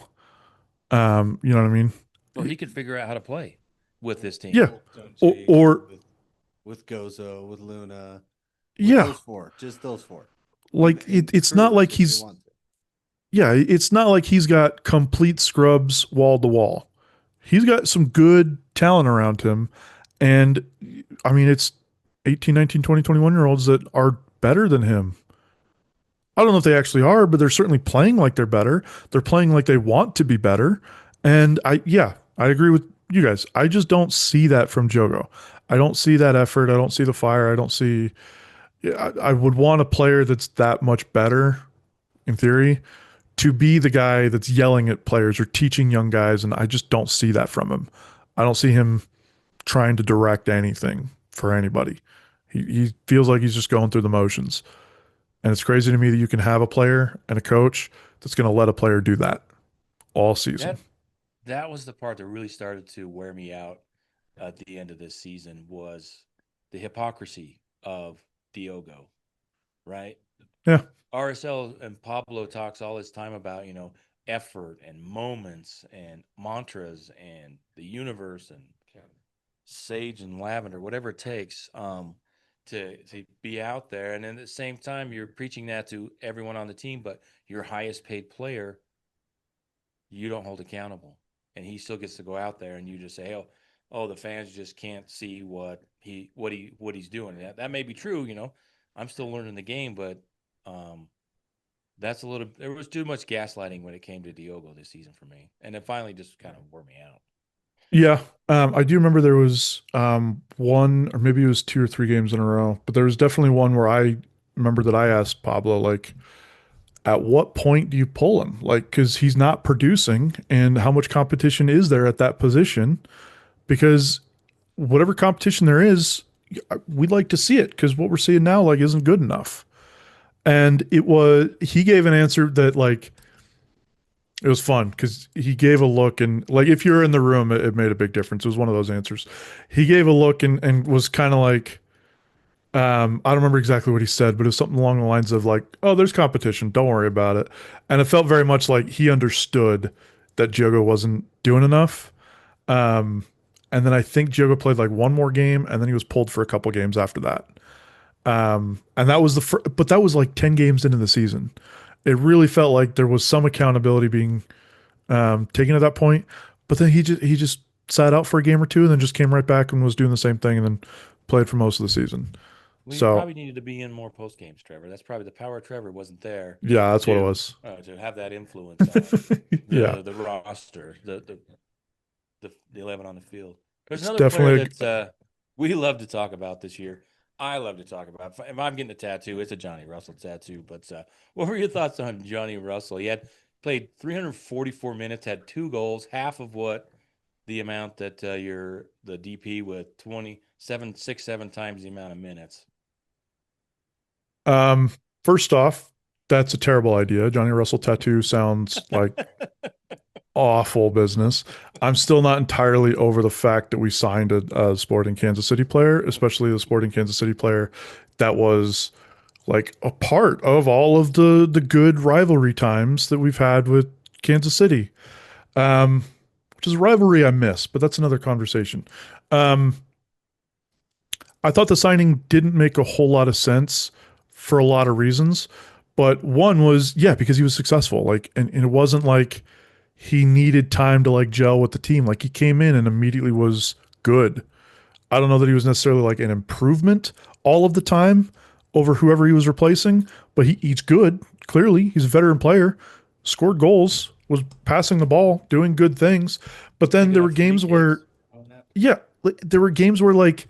You know what I mean? Or he could figure out how to play with this team. Yeah. Don't Or with Gozo, with Luna, with yeah, those four, just those four. like it's not like he's it's not like he's got complete scrubs wall to wall. He's got some good talent around him. And I mean, it's 18, 19, 20, 21-year olds that are better than him. I don't know if they actually are, but they're certainly playing like they're better. They're playing like they want to be better. And I agree with you guys. I just don't see that from Jogo. I don't see that effort. I don't see the fire. I don't see. I would want a player that's that much better, in theory, to be the guy that's yelling at players or teaching young guys. And I just don't see that from him. I don't see him trying to direct anything for anybody. He feels like he's just going through the motions. And it's crazy to me that you can have a player and a coach that's going to let a player do that all season. that was the part that really started to wear me out at the end of this season was the hypocrisy of Diogo, right? Yeah. RSL and Pablo talks all this time about, effort and moments and mantras and the universe and sage and lavender, whatever it takes, to be out there. And then at the same time, you're preaching that to everyone on the team, but your highest paid player, you don't hold accountable. And he still gets to go out there and you just say, oh, the fans just can't see what he's doing. That may be true, I'm still learning the game, but there was too much gaslighting when it came to Diogo this season for me. And it finally just kind of wore me out. Yeah. I do remember there was one, or maybe it was 2 or 3 games in a row, but there was definitely one where I remember that I asked Pablo, like, at what point do you pull him? Like, because he's not producing, and how much competition is there at that position? Because whatever competition there is, we'd like to see it, because what we're seeing now, like, isn't good enough. And he gave an answer that, like, it was fun because he gave a look, and like, if you're in the room, it made a big difference. It was one of those answers. He gave a look and was kind of like, I don't remember exactly what he said, but it was something along the lines of like, "Oh, there's competition. Don't worry about it." And it felt very much like he understood that Diogo wasn't doing enough. Um, and then I think Diogo played like one more game, and then he was pulled for a couple games after that. And that was but that was like 10 games into the season. It really felt like there was some accountability being taken at that point. But then he just sat out for a game or two, and then just came right back and was doing the same thing, and then played for most of the season. Well, he So probably needed to be in more post games, Trevor. That's probably the power of Trevor wasn't there yeah, that's what it to was. to have that influence on Yeah, the roster, the 11 on the field. There's it's another player definitely that we love to talk about this year. I love to talk about. If I'm getting a tattoo, it's a Johnny Russell tattoo. But what were your thoughts on Johnny Russell? He had played 344 minutes, had 2 goals, half of what the amount that the DP with 27, 6, 7 times the amount of minutes. um first off, that's a terrible idea. Johnny Russell tattoo sounds like awful business. I'm still not entirely over the fact that we signed a Sporting Kansas City player, especially the Sporting Kansas City player that was like a part of all of the good rivalry times that we've had with Kansas City. Which is a rivalry I miss, but that's another conversation. Um, I thought the signing didn't make a whole lot of sense for a lot of reasons, but one was, yeah, because he was successful. Like, and it wasn't like he needed time to like gel with the team. Like, he came in and immediately was good. I don't know that he was necessarily like an improvement all of the time over whoever he was replacing, but he's good. Clearly, he's a veteran player, scored goals, was passing the ball, doing good things. But then Picking there up were free games where, kicks. yeah, there were games where like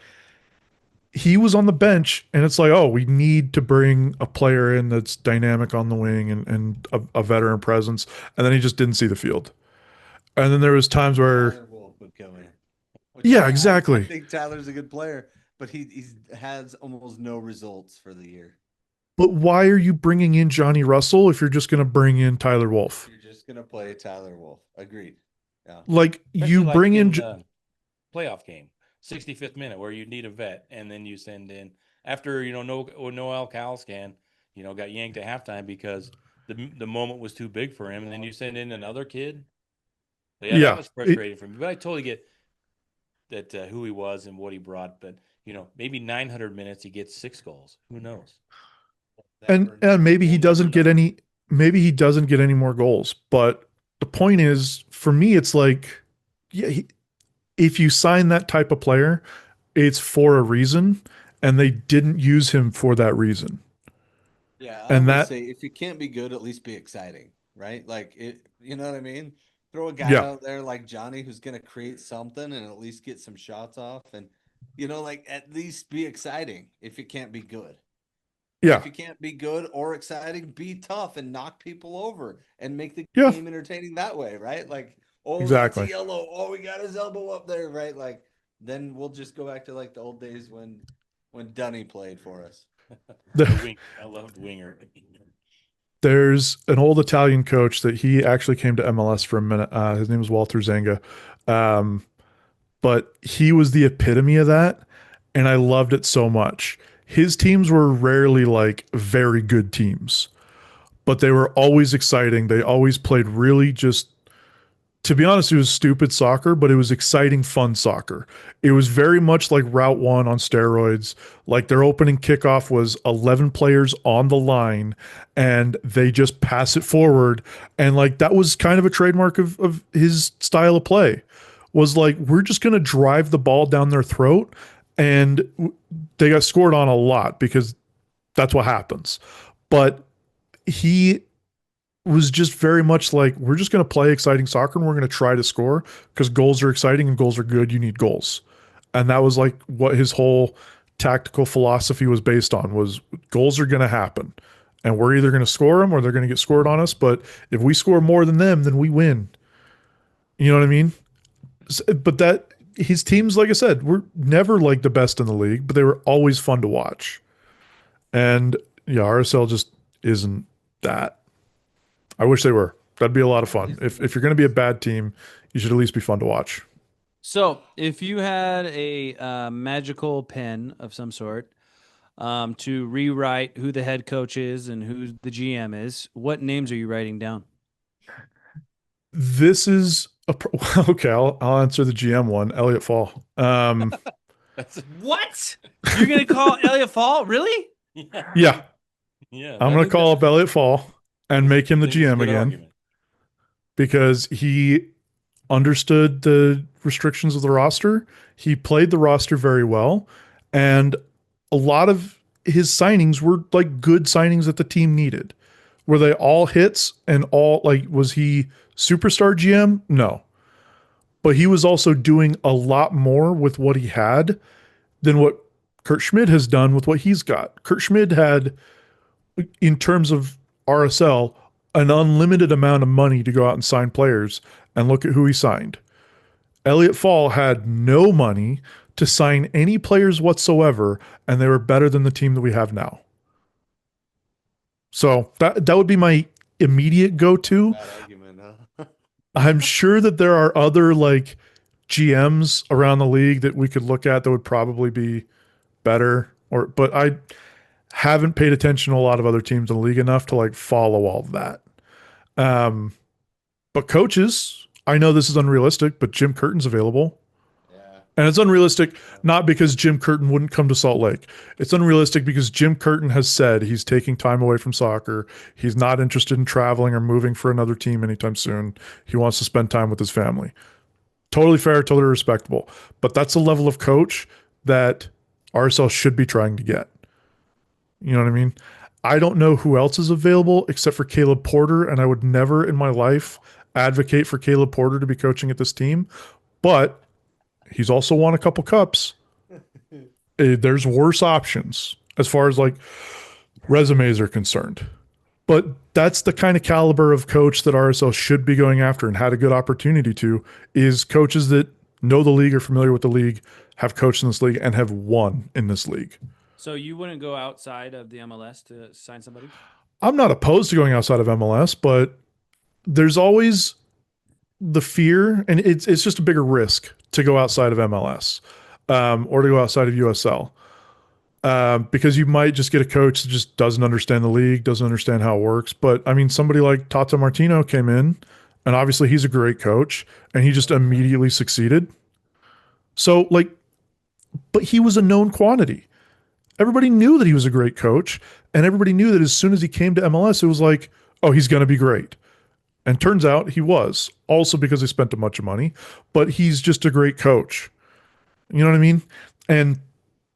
he was on the bench and it's like, oh, we need to bring a player in that's dynamic on the wing and a veteran presence. And then he just didn't see the field. And then there was times where, Tyler Wolf would come in. Which yeah, I exactly. think Tyler's a good player, but he has almost no results for the year. But why are you bringing in Johnny Russell if you're just going to bring in Tyler Wolf? You're just gonna play Tyler Wolf. Agreed. Yeah. Like, you Especially like bring in, in the playoff game, 65th minute, where you need a vet, and then you send in after Noel Calscan, got yanked at halftime because the moment was too big for him, and then you send in another kid. So yeah, that yeah, was frustrating for me. But I totally get that who he was and what he brought. But maybe 900 minutes, he gets 6 goals. Who knows? and maybe he We'll never doesn't get know. any more goals. But the point is, for me, it's like, yeah, if you sign that type of player, it's for a reason, and they didn't use him for that reason. Yeah, I And always that, say if you can't be good, at least be exciting, right? Like it, you know what I mean? Throw a guy yeah, out there like Johnny who's gonna create something and at least get some shots off, and like at least be exciting if you can't be good. And yeah, if you can't be good or exciting, be tough and knock people over and make the yeah, game entertaining that way, right? Like, oh, that's a exactly. yellow. Oh, we got his elbow up there, right? Like, then we'll just go back to like the old days when Dunny played for us. The The wing. I loved Winger. There's an old Italian coach that he actually came to MLS for a minute. His name was Walter Zenga. But he was the epitome of that. And I loved it so much. His teams were rarely like very good teams, but they were always exciting. They always played really just, to be honest, it was stupid soccer, but it was exciting, fun soccer. It was very much like Route 1 on steroids. Like their opening kickoff was 11 players on the line and they just pass it forward. And like that was kind of a trademark of his style of play, was like, we're just going to drive the ball down their throat. And they got scored on a lot because that's what happens. But he was just very much like, we're just going to play exciting soccer and we're going to try to score because goals are exciting and goals are good. You need goals. And that was like what his whole tactical philosophy was based on, was goals are going to happen and we're either going to score them or they're going to get scored on us. But if we score more than them, then we win. You know what I mean? But that his teams, like I said, were never like the best in the league, but they were always fun to watch. And yeah, RSL just isn't that. I wish they were. That'd be a lot of fun. If you're going to be a bad team, you should at least be fun to watch. So, if you had a magical pen of some sort to rewrite who the head coach is and who the GM is, what names are you writing down? This is okay. I'll answer the GM one. Elliot Fall. What? You're gonna call Elliot Fall? Really? Yeah. Yeah. I'm going to call up Elliot Fall and make him the GM again Argument. because he understood the restrictions of the roster. He played the roster very well. And a lot of his signings were like good signings that the team needed. Were they all hits and all like, was he superstar GM? No. But he was also doing a lot more with what he had than what Kurt Schmid has done with what he's got. Kurt Schmid had, in terms of RSL, an unlimited amount of money to go out and sign players, and look at who he signed. Elliot Fall had no money to sign any players whatsoever, and they were better than the team that we have now. So that would be my immediate go-to. Bad argument, huh? I'm sure that there are other like GMs around the league that we could look at that would probably be better, but I haven't paid attention to a lot of other teams in the league enough to like follow all of that. But coaches, I know this is unrealistic, but Jim Curtin's available. Yeah. And it's unrealistic not because Jim Curtin wouldn't come to Salt Lake. It's unrealistic because Jim Curtin has said he's taking time away from soccer. He's not interested in traveling or moving for another team anytime soon. He wants to spend time with his family. Totally fair, totally respectable. But that's a level of coach that RSL should be trying to get. You know what I mean? I don't know who else is available except for Caleb Porter, and I would never in my life advocate for Caleb Porter to be coaching at this team. But he's also won a couple cups. There's worse options as far as like resumes are concerned. But that's the kind of caliber of coach that RSL should be going after and had a good opportunity to, is coaches that know the league, are familiar with the league, have coached in this league, and have won in this league. So you wouldn't go outside of the MLS to sign somebody? I'm not opposed to going outside of MLS, but there's always the fear, and it's just a bigger risk to go outside of MLS or to go outside of USL because you might just get a coach that just doesn't understand the league, doesn't understand how it works. But I mean, somebody like Tata Martino came in, and obviously he's a great coach, and he just immediately succeeded. So like, but he was a known quantity. Everybody knew that he was a great coach, and everybody knew that as soon as he came to MLS, it was like, oh, he's going to be great. And turns out he was, also because they spent a bunch of money, but he's just a great coach. You know what I mean? And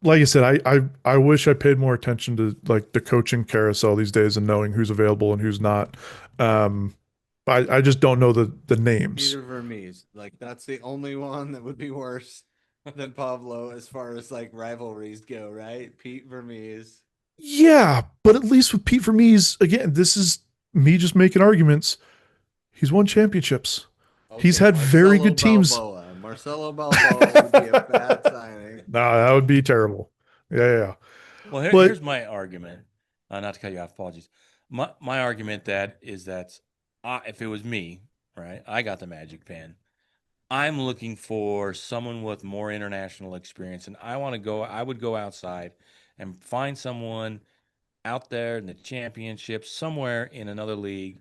like I said, I wish I paid more attention to like the coaching carousel these days and knowing who's available and who's not. I just don't know the names. Peter Vermees, like that's the only one that would be worse than Pablo as far as like rivalries go, right? Pete Vermees. Yeah, but at least with Pete Vermees, again, this is me just making arguments. He's won championships. Okay, He's had very good teams. Marcelo Balboa would be a bad signing. No, that would be terrible. Yeah. Well, But- here's my argument. Not to cut you off, apologies. my argument that is that if it was me, right, I got the Magic pen. I'm looking for someone with more international experience, and I would go outside and find someone out there in the championship, somewhere in another league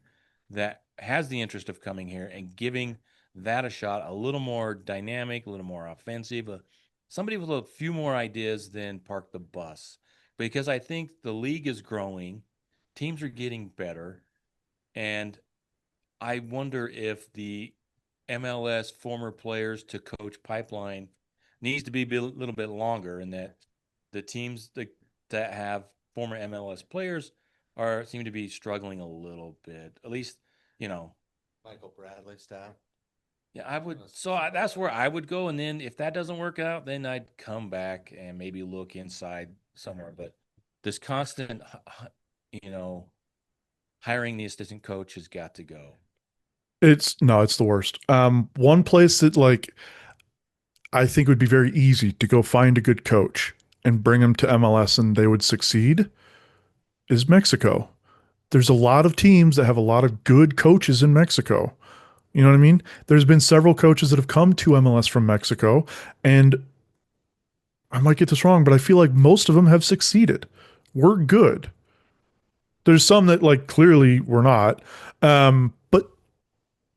that has the interest of coming here and giving that a shot, a little more dynamic, a little more offensive, somebody with a few more ideas than park the bus. Because I think the league is growing, teams are getting better, and I wonder if the MLS former players to coach pipeline needs to be a little bit longer, and that the teams that have former MLS players seem to be struggling a little bit. At least, you know, Michael Bradley style. yeah, I would. So that's where I would go, and then if that doesn't work out, then I'd come back and maybe look inside somewhere. But this constant, you know, hiring the assistant coach has got to go. It's the worst. One place that like I think would be very easy to go find a good coach and bring him to MLS and they would succeed is Mexico. There's a lot of teams that have a lot of good coaches in Mexico. You know what I mean? There's been several coaches that have come to MLS from Mexico, and I might get this wrong, but I feel like most of them have succeeded. We're good. There's some that like clearly we're not. But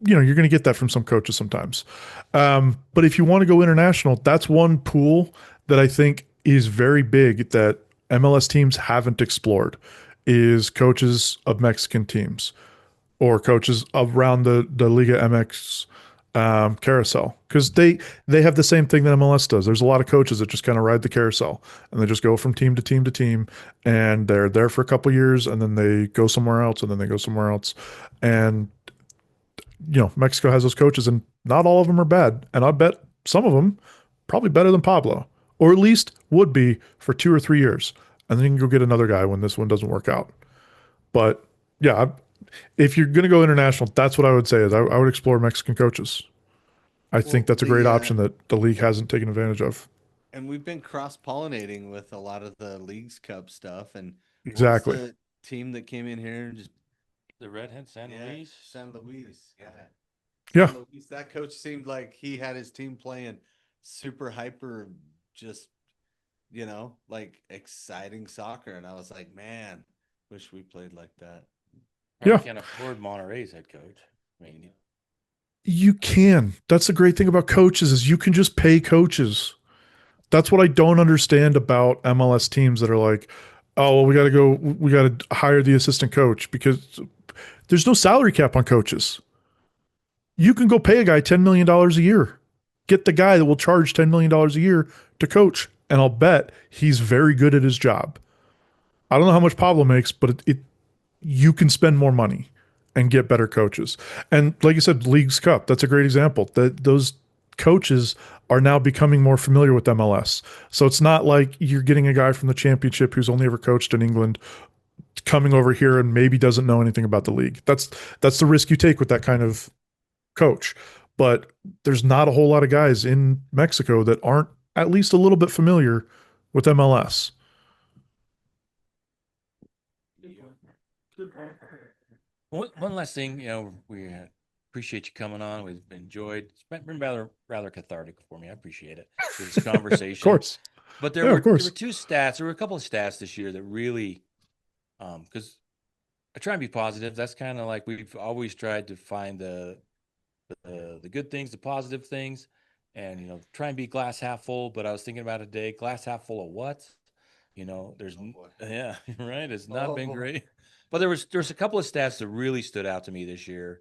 you know, you're going to get that from some coaches sometimes. But if you want to go international, that's one pool that I think is very big that MLS teams haven't explored is coaches of Mexican teams or coaches around the Liga MX carousel because they have the same thing that MLS does. There's a lot of coaches that just kind of ride the carousel and they just go from team to team to team and they're there for a couple years and then they go somewhere else and then they go somewhere else. And you know, Mexico has those coaches and not all of them are bad. And I bet some of them probably better than Pablo, or at least would be for 2 or 3 years. And then you can go get another guy when this one doesn't work out. But yeah, if you're going to go international, that's what I would say is I would explore Mexican coaches. I think that's a great option that the league hasn't taken advantage of. And we've been cross-pollinating with a lot of the Leagues Cup stuff. And Exactly. the team that came in here and just The Redhead San Luis. San Luis. Yeah. San Luis, that coach seemed like he had his team playing super hyper, just, you know, like exciting soccer. And I was like, man, wish we played like that. I Yeah. can't afford Monterrey's head coach. I mean, You can. That's the great thing about coaches is you can just pay coaches. That's what I don't understand about MLS teams that are like, oh, well, we got to hire the assistant coach because there's no salary cap on coaches. You can go pay a guy $10 million a year. Get the guy that will charge $10 million a year to coach. And I'll bet he's very good at his job. I don't know how much Pablo makes, but you can spend more money and get better coaches. And like you said, Leagues Cup, that's a great example. Those coaches are now becoming more familiar with MLS. So it's not like you're getting a guy from the championship who's only ever coached in England coming over here and maybe doesn't know anything about the league. That's the risk you take with that kind of coach. But there's not a whole lot of guys in Mexico that aren't at least a little bit familiar with MLS. one last thing, you know, we appreciate you coming on. We've enjoyed. It's been rather cathartic for me. I appreciate it. This conversation, Of course. But Yeah, of course. there were two stats. There were a couple of stats this year that really, because I try and be positive. That's kind of like we've always tried to find the good things, the positive things, and you know, try and be glass half full. But I was thinking about it today, glass half full of what? You know, yeah, right. It's not been great. But there's a couple of stats that really stood out to me this year,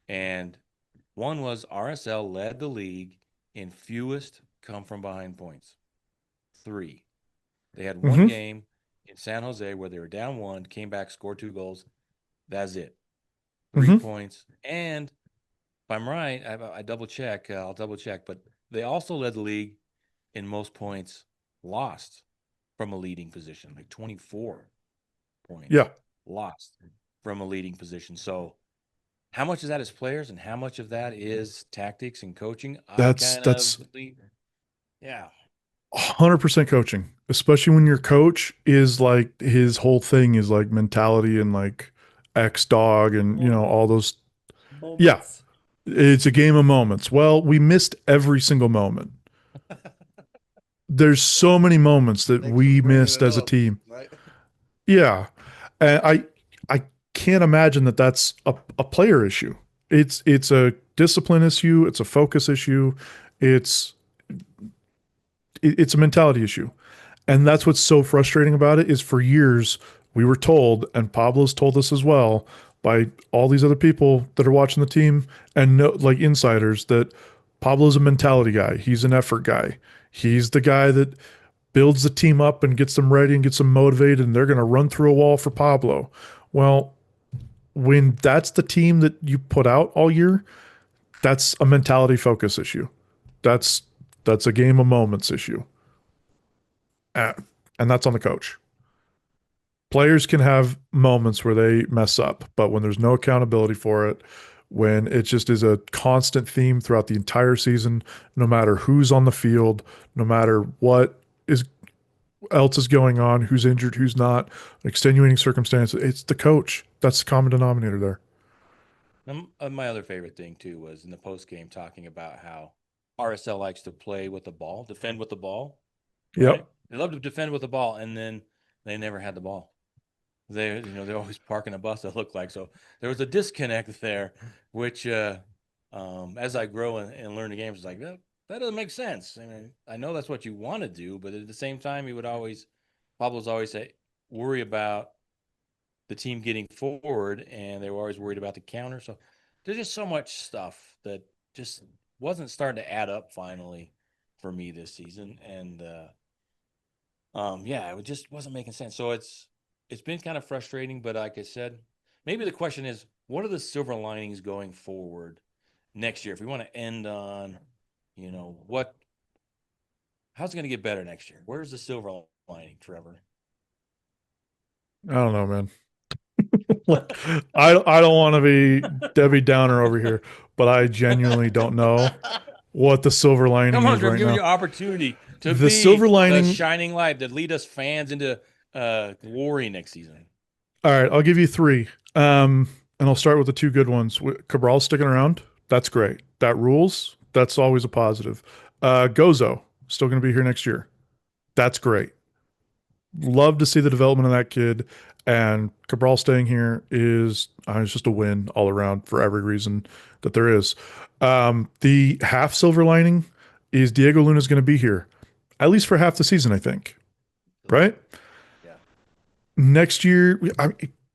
and one was RSL led the league in fewest come from behind points. 3. They had one game in San Jose where they were down 1, came back, scored 2 goals. That's it. 3 points. And if I'm right, I double check. I'll double check. But they also led the league in most points lost from a leading position, like 24 points. Yeah. Lost from a leading position. So how much of that is players and how much of that is tactics and coaching? That's 100% coaching, especially when your coach is like his whole thing is like mentality and like X dog and all those. Yeah, Moments. it's a game of moments. Well, we missed every single moment. There's so many moments that Thanks for we bringing missed it as a up. team. Right? Yeah, and I can't imagine that that's a player issue. It's a discipline issue. It's a focus issue. It's it's a mentality issue. And that's what's so frustrating about it is for years we were told, and Pablo's told us as well by all these other people that are watching the team and like insiders, that Pablo's a mentality guy. He's an effort guy. He's the guy that builds the team up and gets them ready and gets them motivated, and they're going to run through a wall for Pablo. Well, when that's the team that you put out all year, that's a mentality focus issue. That's a game of moments issue. Uh, and that's on the coach. Players can have moments where they mess up, but when there's no accountability for it, when it just is a constant theme throughout the entire season, no matter who's on the field, no matter what is else is going on, who's injured, who's not, extenuating circumstances, it's the coach. That's the common denominator there. My other favorite thing too was in the post game talking about how RSL likes to play with the ball, defend with the ball. Yep. Right? They love to defend with the ball, and then they never had the ball. They're always parking a bus. It looked like so. There was a disconnect there, which as I grow and learn the game, it's like that doesn't make sense. I mean, I know that's what you want to do, but at the same time, Pablo's always say, worry about the team getting forward, and they were always worried about the counter. So there's just so much stuff that just wasn't starting to add up finally for me this season, and it just wasn't making sense. So it's been kind of frustrating, but like I said, maybe the question is, what are the silver linings going forward next year? If we want to end on, how's it going to get better next year? Where's the silver lining, Trevor? I don't know, man. I don't want to be Debbie Downer over here, but I genuinely don't know what the silver lining Come on, is Trevor, right giving you now. opportunity to The be silver lining- the shining light that lead us fans into glory next season. All right, I'll give you three. And I'll start with the two good ones. Cabral sticking around. That's great. That rules. That's always a positive. Gozo still going to be here next year. That's great. Love to see the development of that kid. And Cabral staying here is it's just a win all around for every reason that there is. The half silver lining is Diego Luna's going to be here, at least for half the season, I think. Right? Yeah. Next year,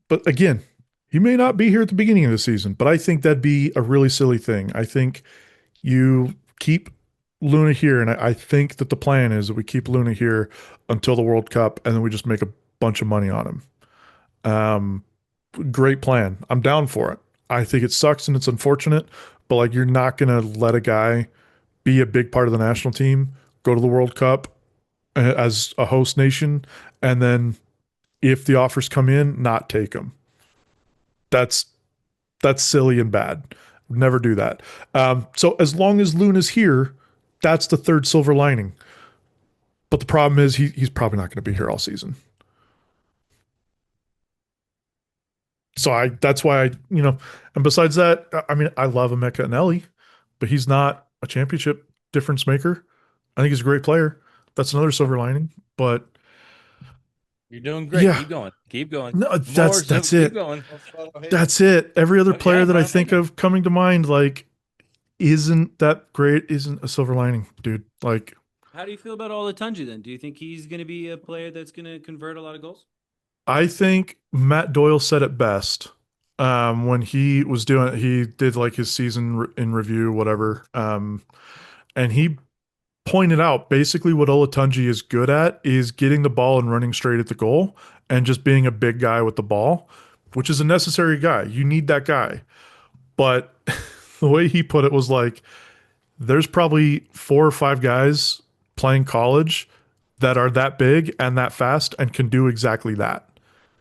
but again, he may not be here at the beginning of the season, but I think that'd be a really silly thing. I think you keep Luna here, and I think that the plan is that we keep Luna here until the World Cup, and then we just make a bunch of money on him. Great plan. I'm down for it. I think it sucks and it's unfortunate, but like you're not going to let a guy be a big part of the national team, go to the World Cup as a host nation, and then if the offers come in, not take them. That's silly and bad. Never do that. So as long as Luna's here, that's the third silver lining. But the problem is he's probably not going to be here all season. So that's why and besides that, I mean, I love Emeka and Ellie, but he's not a championship difference maker. I think he's a great player. That's another silver lining, but You're doing great. Yeah. Keep going. Keep going. no, that's Keep it. going. That's it. Every other Okay, player that I well, think of coming to mind, like, isn't that great, isn't a silver lining, dude. Like, How do you feel about Olatunji then? Do you think he's going to be a player that's going to convert a lot of goals? I think Matt Doyle said it best when he did like his season in review, whatever. And he pointed out basically what Olatunji is good at is getting the ball and running straight at the goal and just being a big guy with the ball, which is a necessary guy. You need that guy. But the way he put it was like, there's probably 4 or 5 guys playing college that are that big and that fast and can do exactly that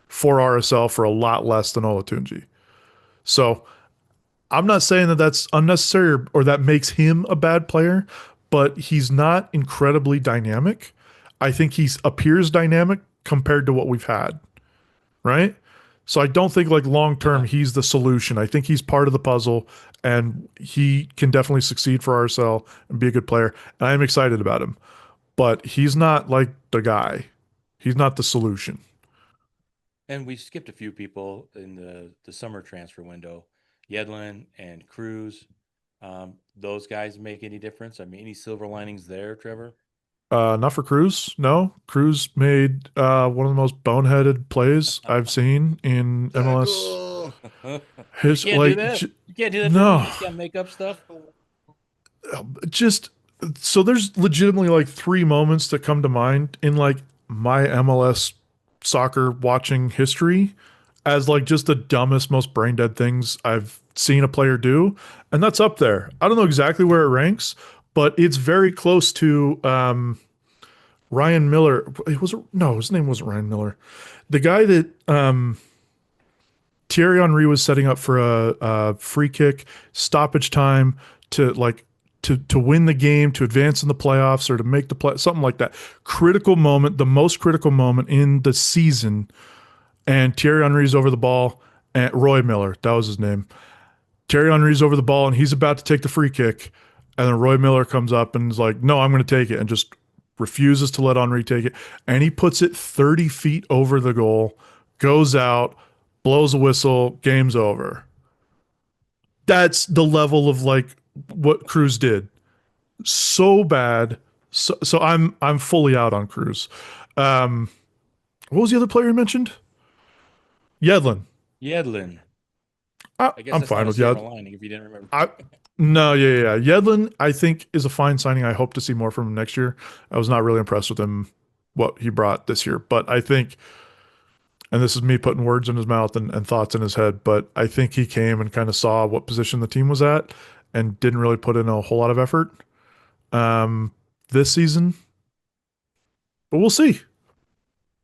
for RSL for a lot less than Olatunji. So I'm not saying that that's unnecessary or that makes him a bad player, but he's not incredibly dynamic. I think he appears dynamic compared to what we've had, right? So I don't think like long term Yeah. he's the solution. I think he's part of the puzzle, and he can definitely succeed for RSL and be a good player. And I'm excited about him, but he's not like the guy. He's not the solution. And we skipped a few people in the summer transfer window. Yedlin and Cruz. Those guys make any difference? I mean, any silver linings there, Trevor? Not for Cruz. No, Cruz made one of the most boneheaded plays I've seen in MLS. Tackle! You His can't do like that. j- You can't do that, Trevor. You no, just gotta make up stuff. just so there's legitimately like three moments that come to mind in like my MLS soccer watching history as like just the dumbest, most brain dead things I've seen a player do, and that's up there. I don't know exactly where it ranks, but it's very close to Ryan Miller. It was no, his name wasn't Ryan Miller. The guy that Thierry Henry was setting up for a free kick stoppage time to like to win the game, to advance in the playoffs, or to make the play, something like that. Critical moment, the most critical moment in the season, and Thierry Henry's over the ball, and Roy Miller, that was his name. Thierry Henry's over the ball, and he's about to take the free kick, and then Roy Miller comes up and is like, "No, I'm going to take it," and just refuses to let Henry take it, and he puts it 30 feet over the goal, goes out, blows a whistle, game's over. That's the level of like what Cruz did. So bad. So I'm fully out on Cruz. What was the other player you mentioned? Yedlin. Yedlin. I, I guess I'm that's fine not a with silver Yedlin. lining if you didn't remember. I no, yeah. Yedlin, I think, is a fine signing. I hope to see more from him next year. I was not really impressed with him, what he brought this year, but I think, and this is me putting words in his mouth and thoughts in his head, but I think he came and kind of saw what position the team was at and didn't really put in a whole lot of effort this season. But we'll see.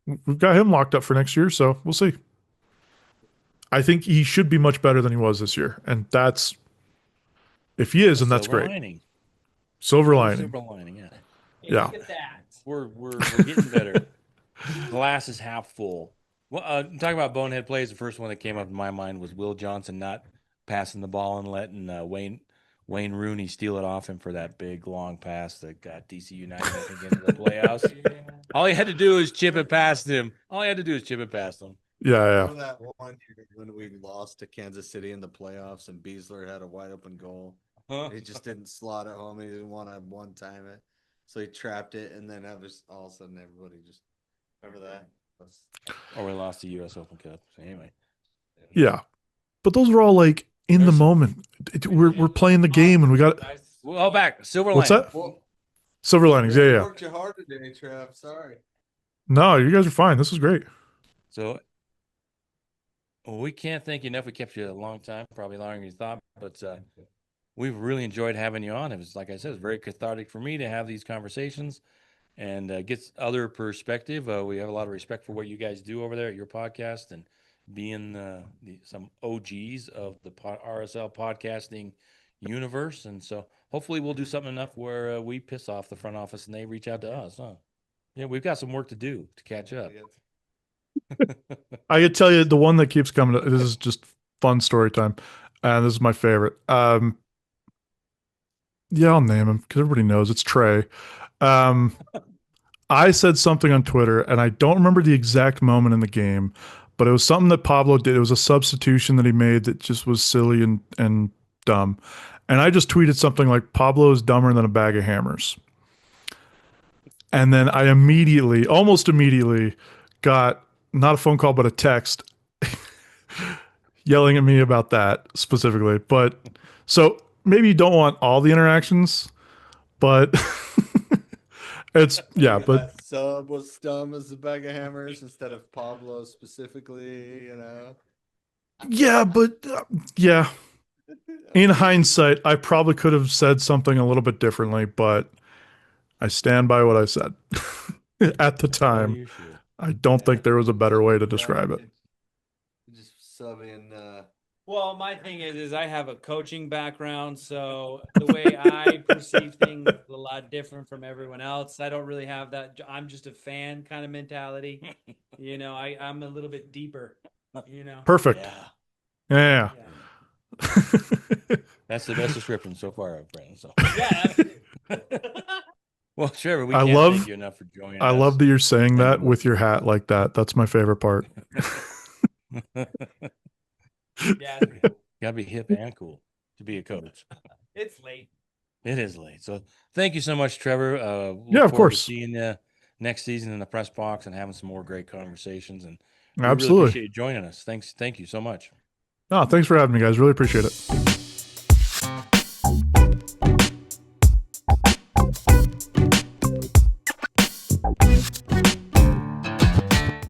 We've got him locked up for next year, so we'll see. I think he should be much better than he was this year, and that's if he is, and that's Silver great. lining. Silver lining. Silver lining, yeah. Yeah. Look at that. We're getting better. Glass is half full. Well, talking about bonehead plays, the first one that came up in my mind was Will Johnson not passing the ball and letting Wayne Rooney steal it off him for that big long pass that got DC United, I think, into the playoffs. All he had to do is chip it past him. Yeah. Remember that one year when we lost to Kansas City in the playoffs and Beasler had a wide open goal? He just didn't slot it home. He didn't want to one time it. So he trapped it, and then all of a sudden everybody just remember that. Or we lost the U.S. Open Cup. So anyway. Yeah. But those were all like in the moment. We're playing the game and we got Well, back. Silver what's lining. that? Silver linings. Yeah. Worked you hard today, Trav. Sorry. No, you guys are fine. This is great. So we can't thank you enough. We kept you a long time, probably longer than you thought, but we've really enjoyed having you on. It was, like I said, it's very cathartic for me to have these conversations and gets other perspective. We have a lot of respect for what you guys do over there at your podcast and being some OGs of the RSL podcasting universe. And so hopefully we'll do something enough where we piss off the front office and they reach out to us. Huh? Yeah, we've got some work to do to catch up. I could tell you the one that keeps coming. This is just fun story time, and this is my favorite. Yeah, I'll name him because everybody knows it's Trey. I said something on Twitter, and I don't remember the exact moment in the game, but it was something that Pablo did. It was a substitution that he made that just was silly and dumb. And I just tweeted something like, Pablo is dumber than a bag of hammers. And then I almost immediately, got not a phone call, but a text yelling at me about that specifically. But so maybe you don't want all the interactions, but but Sub was dumb as a bag of hammers instead of Pablo specifically, yeah, but yeah. In hindsight, I probably could have said something a little bit differently, but I stand by what I said at the time. I don't think there was a better way to describe it. Just sub in. Well, my thing is I have a coaching background, so the way I perceive things is a lot different from everyone else. I don't really have that. I'm just a fan kind of mentality. I'm a little bit deeper You know. Perfect. Yeah, Yeah. that's the best description so far, Brennan. So, Yeah. well, Trevor, we I can't love- thank you enough for joining I us. love that you're saying And that we'll- with your hat like that. That's my favorite part. Yeah. Gotta be hip and cool to be a coach. It's late. It is late. So thank you so much, Trevor. Look Yeah, of forward to course. seeing you next season in the press box and having some more great conversations. And we really Absolutely. appreciate you joining us. Thank you so much. Oh, thanks for having me, guys. Really appreciate it.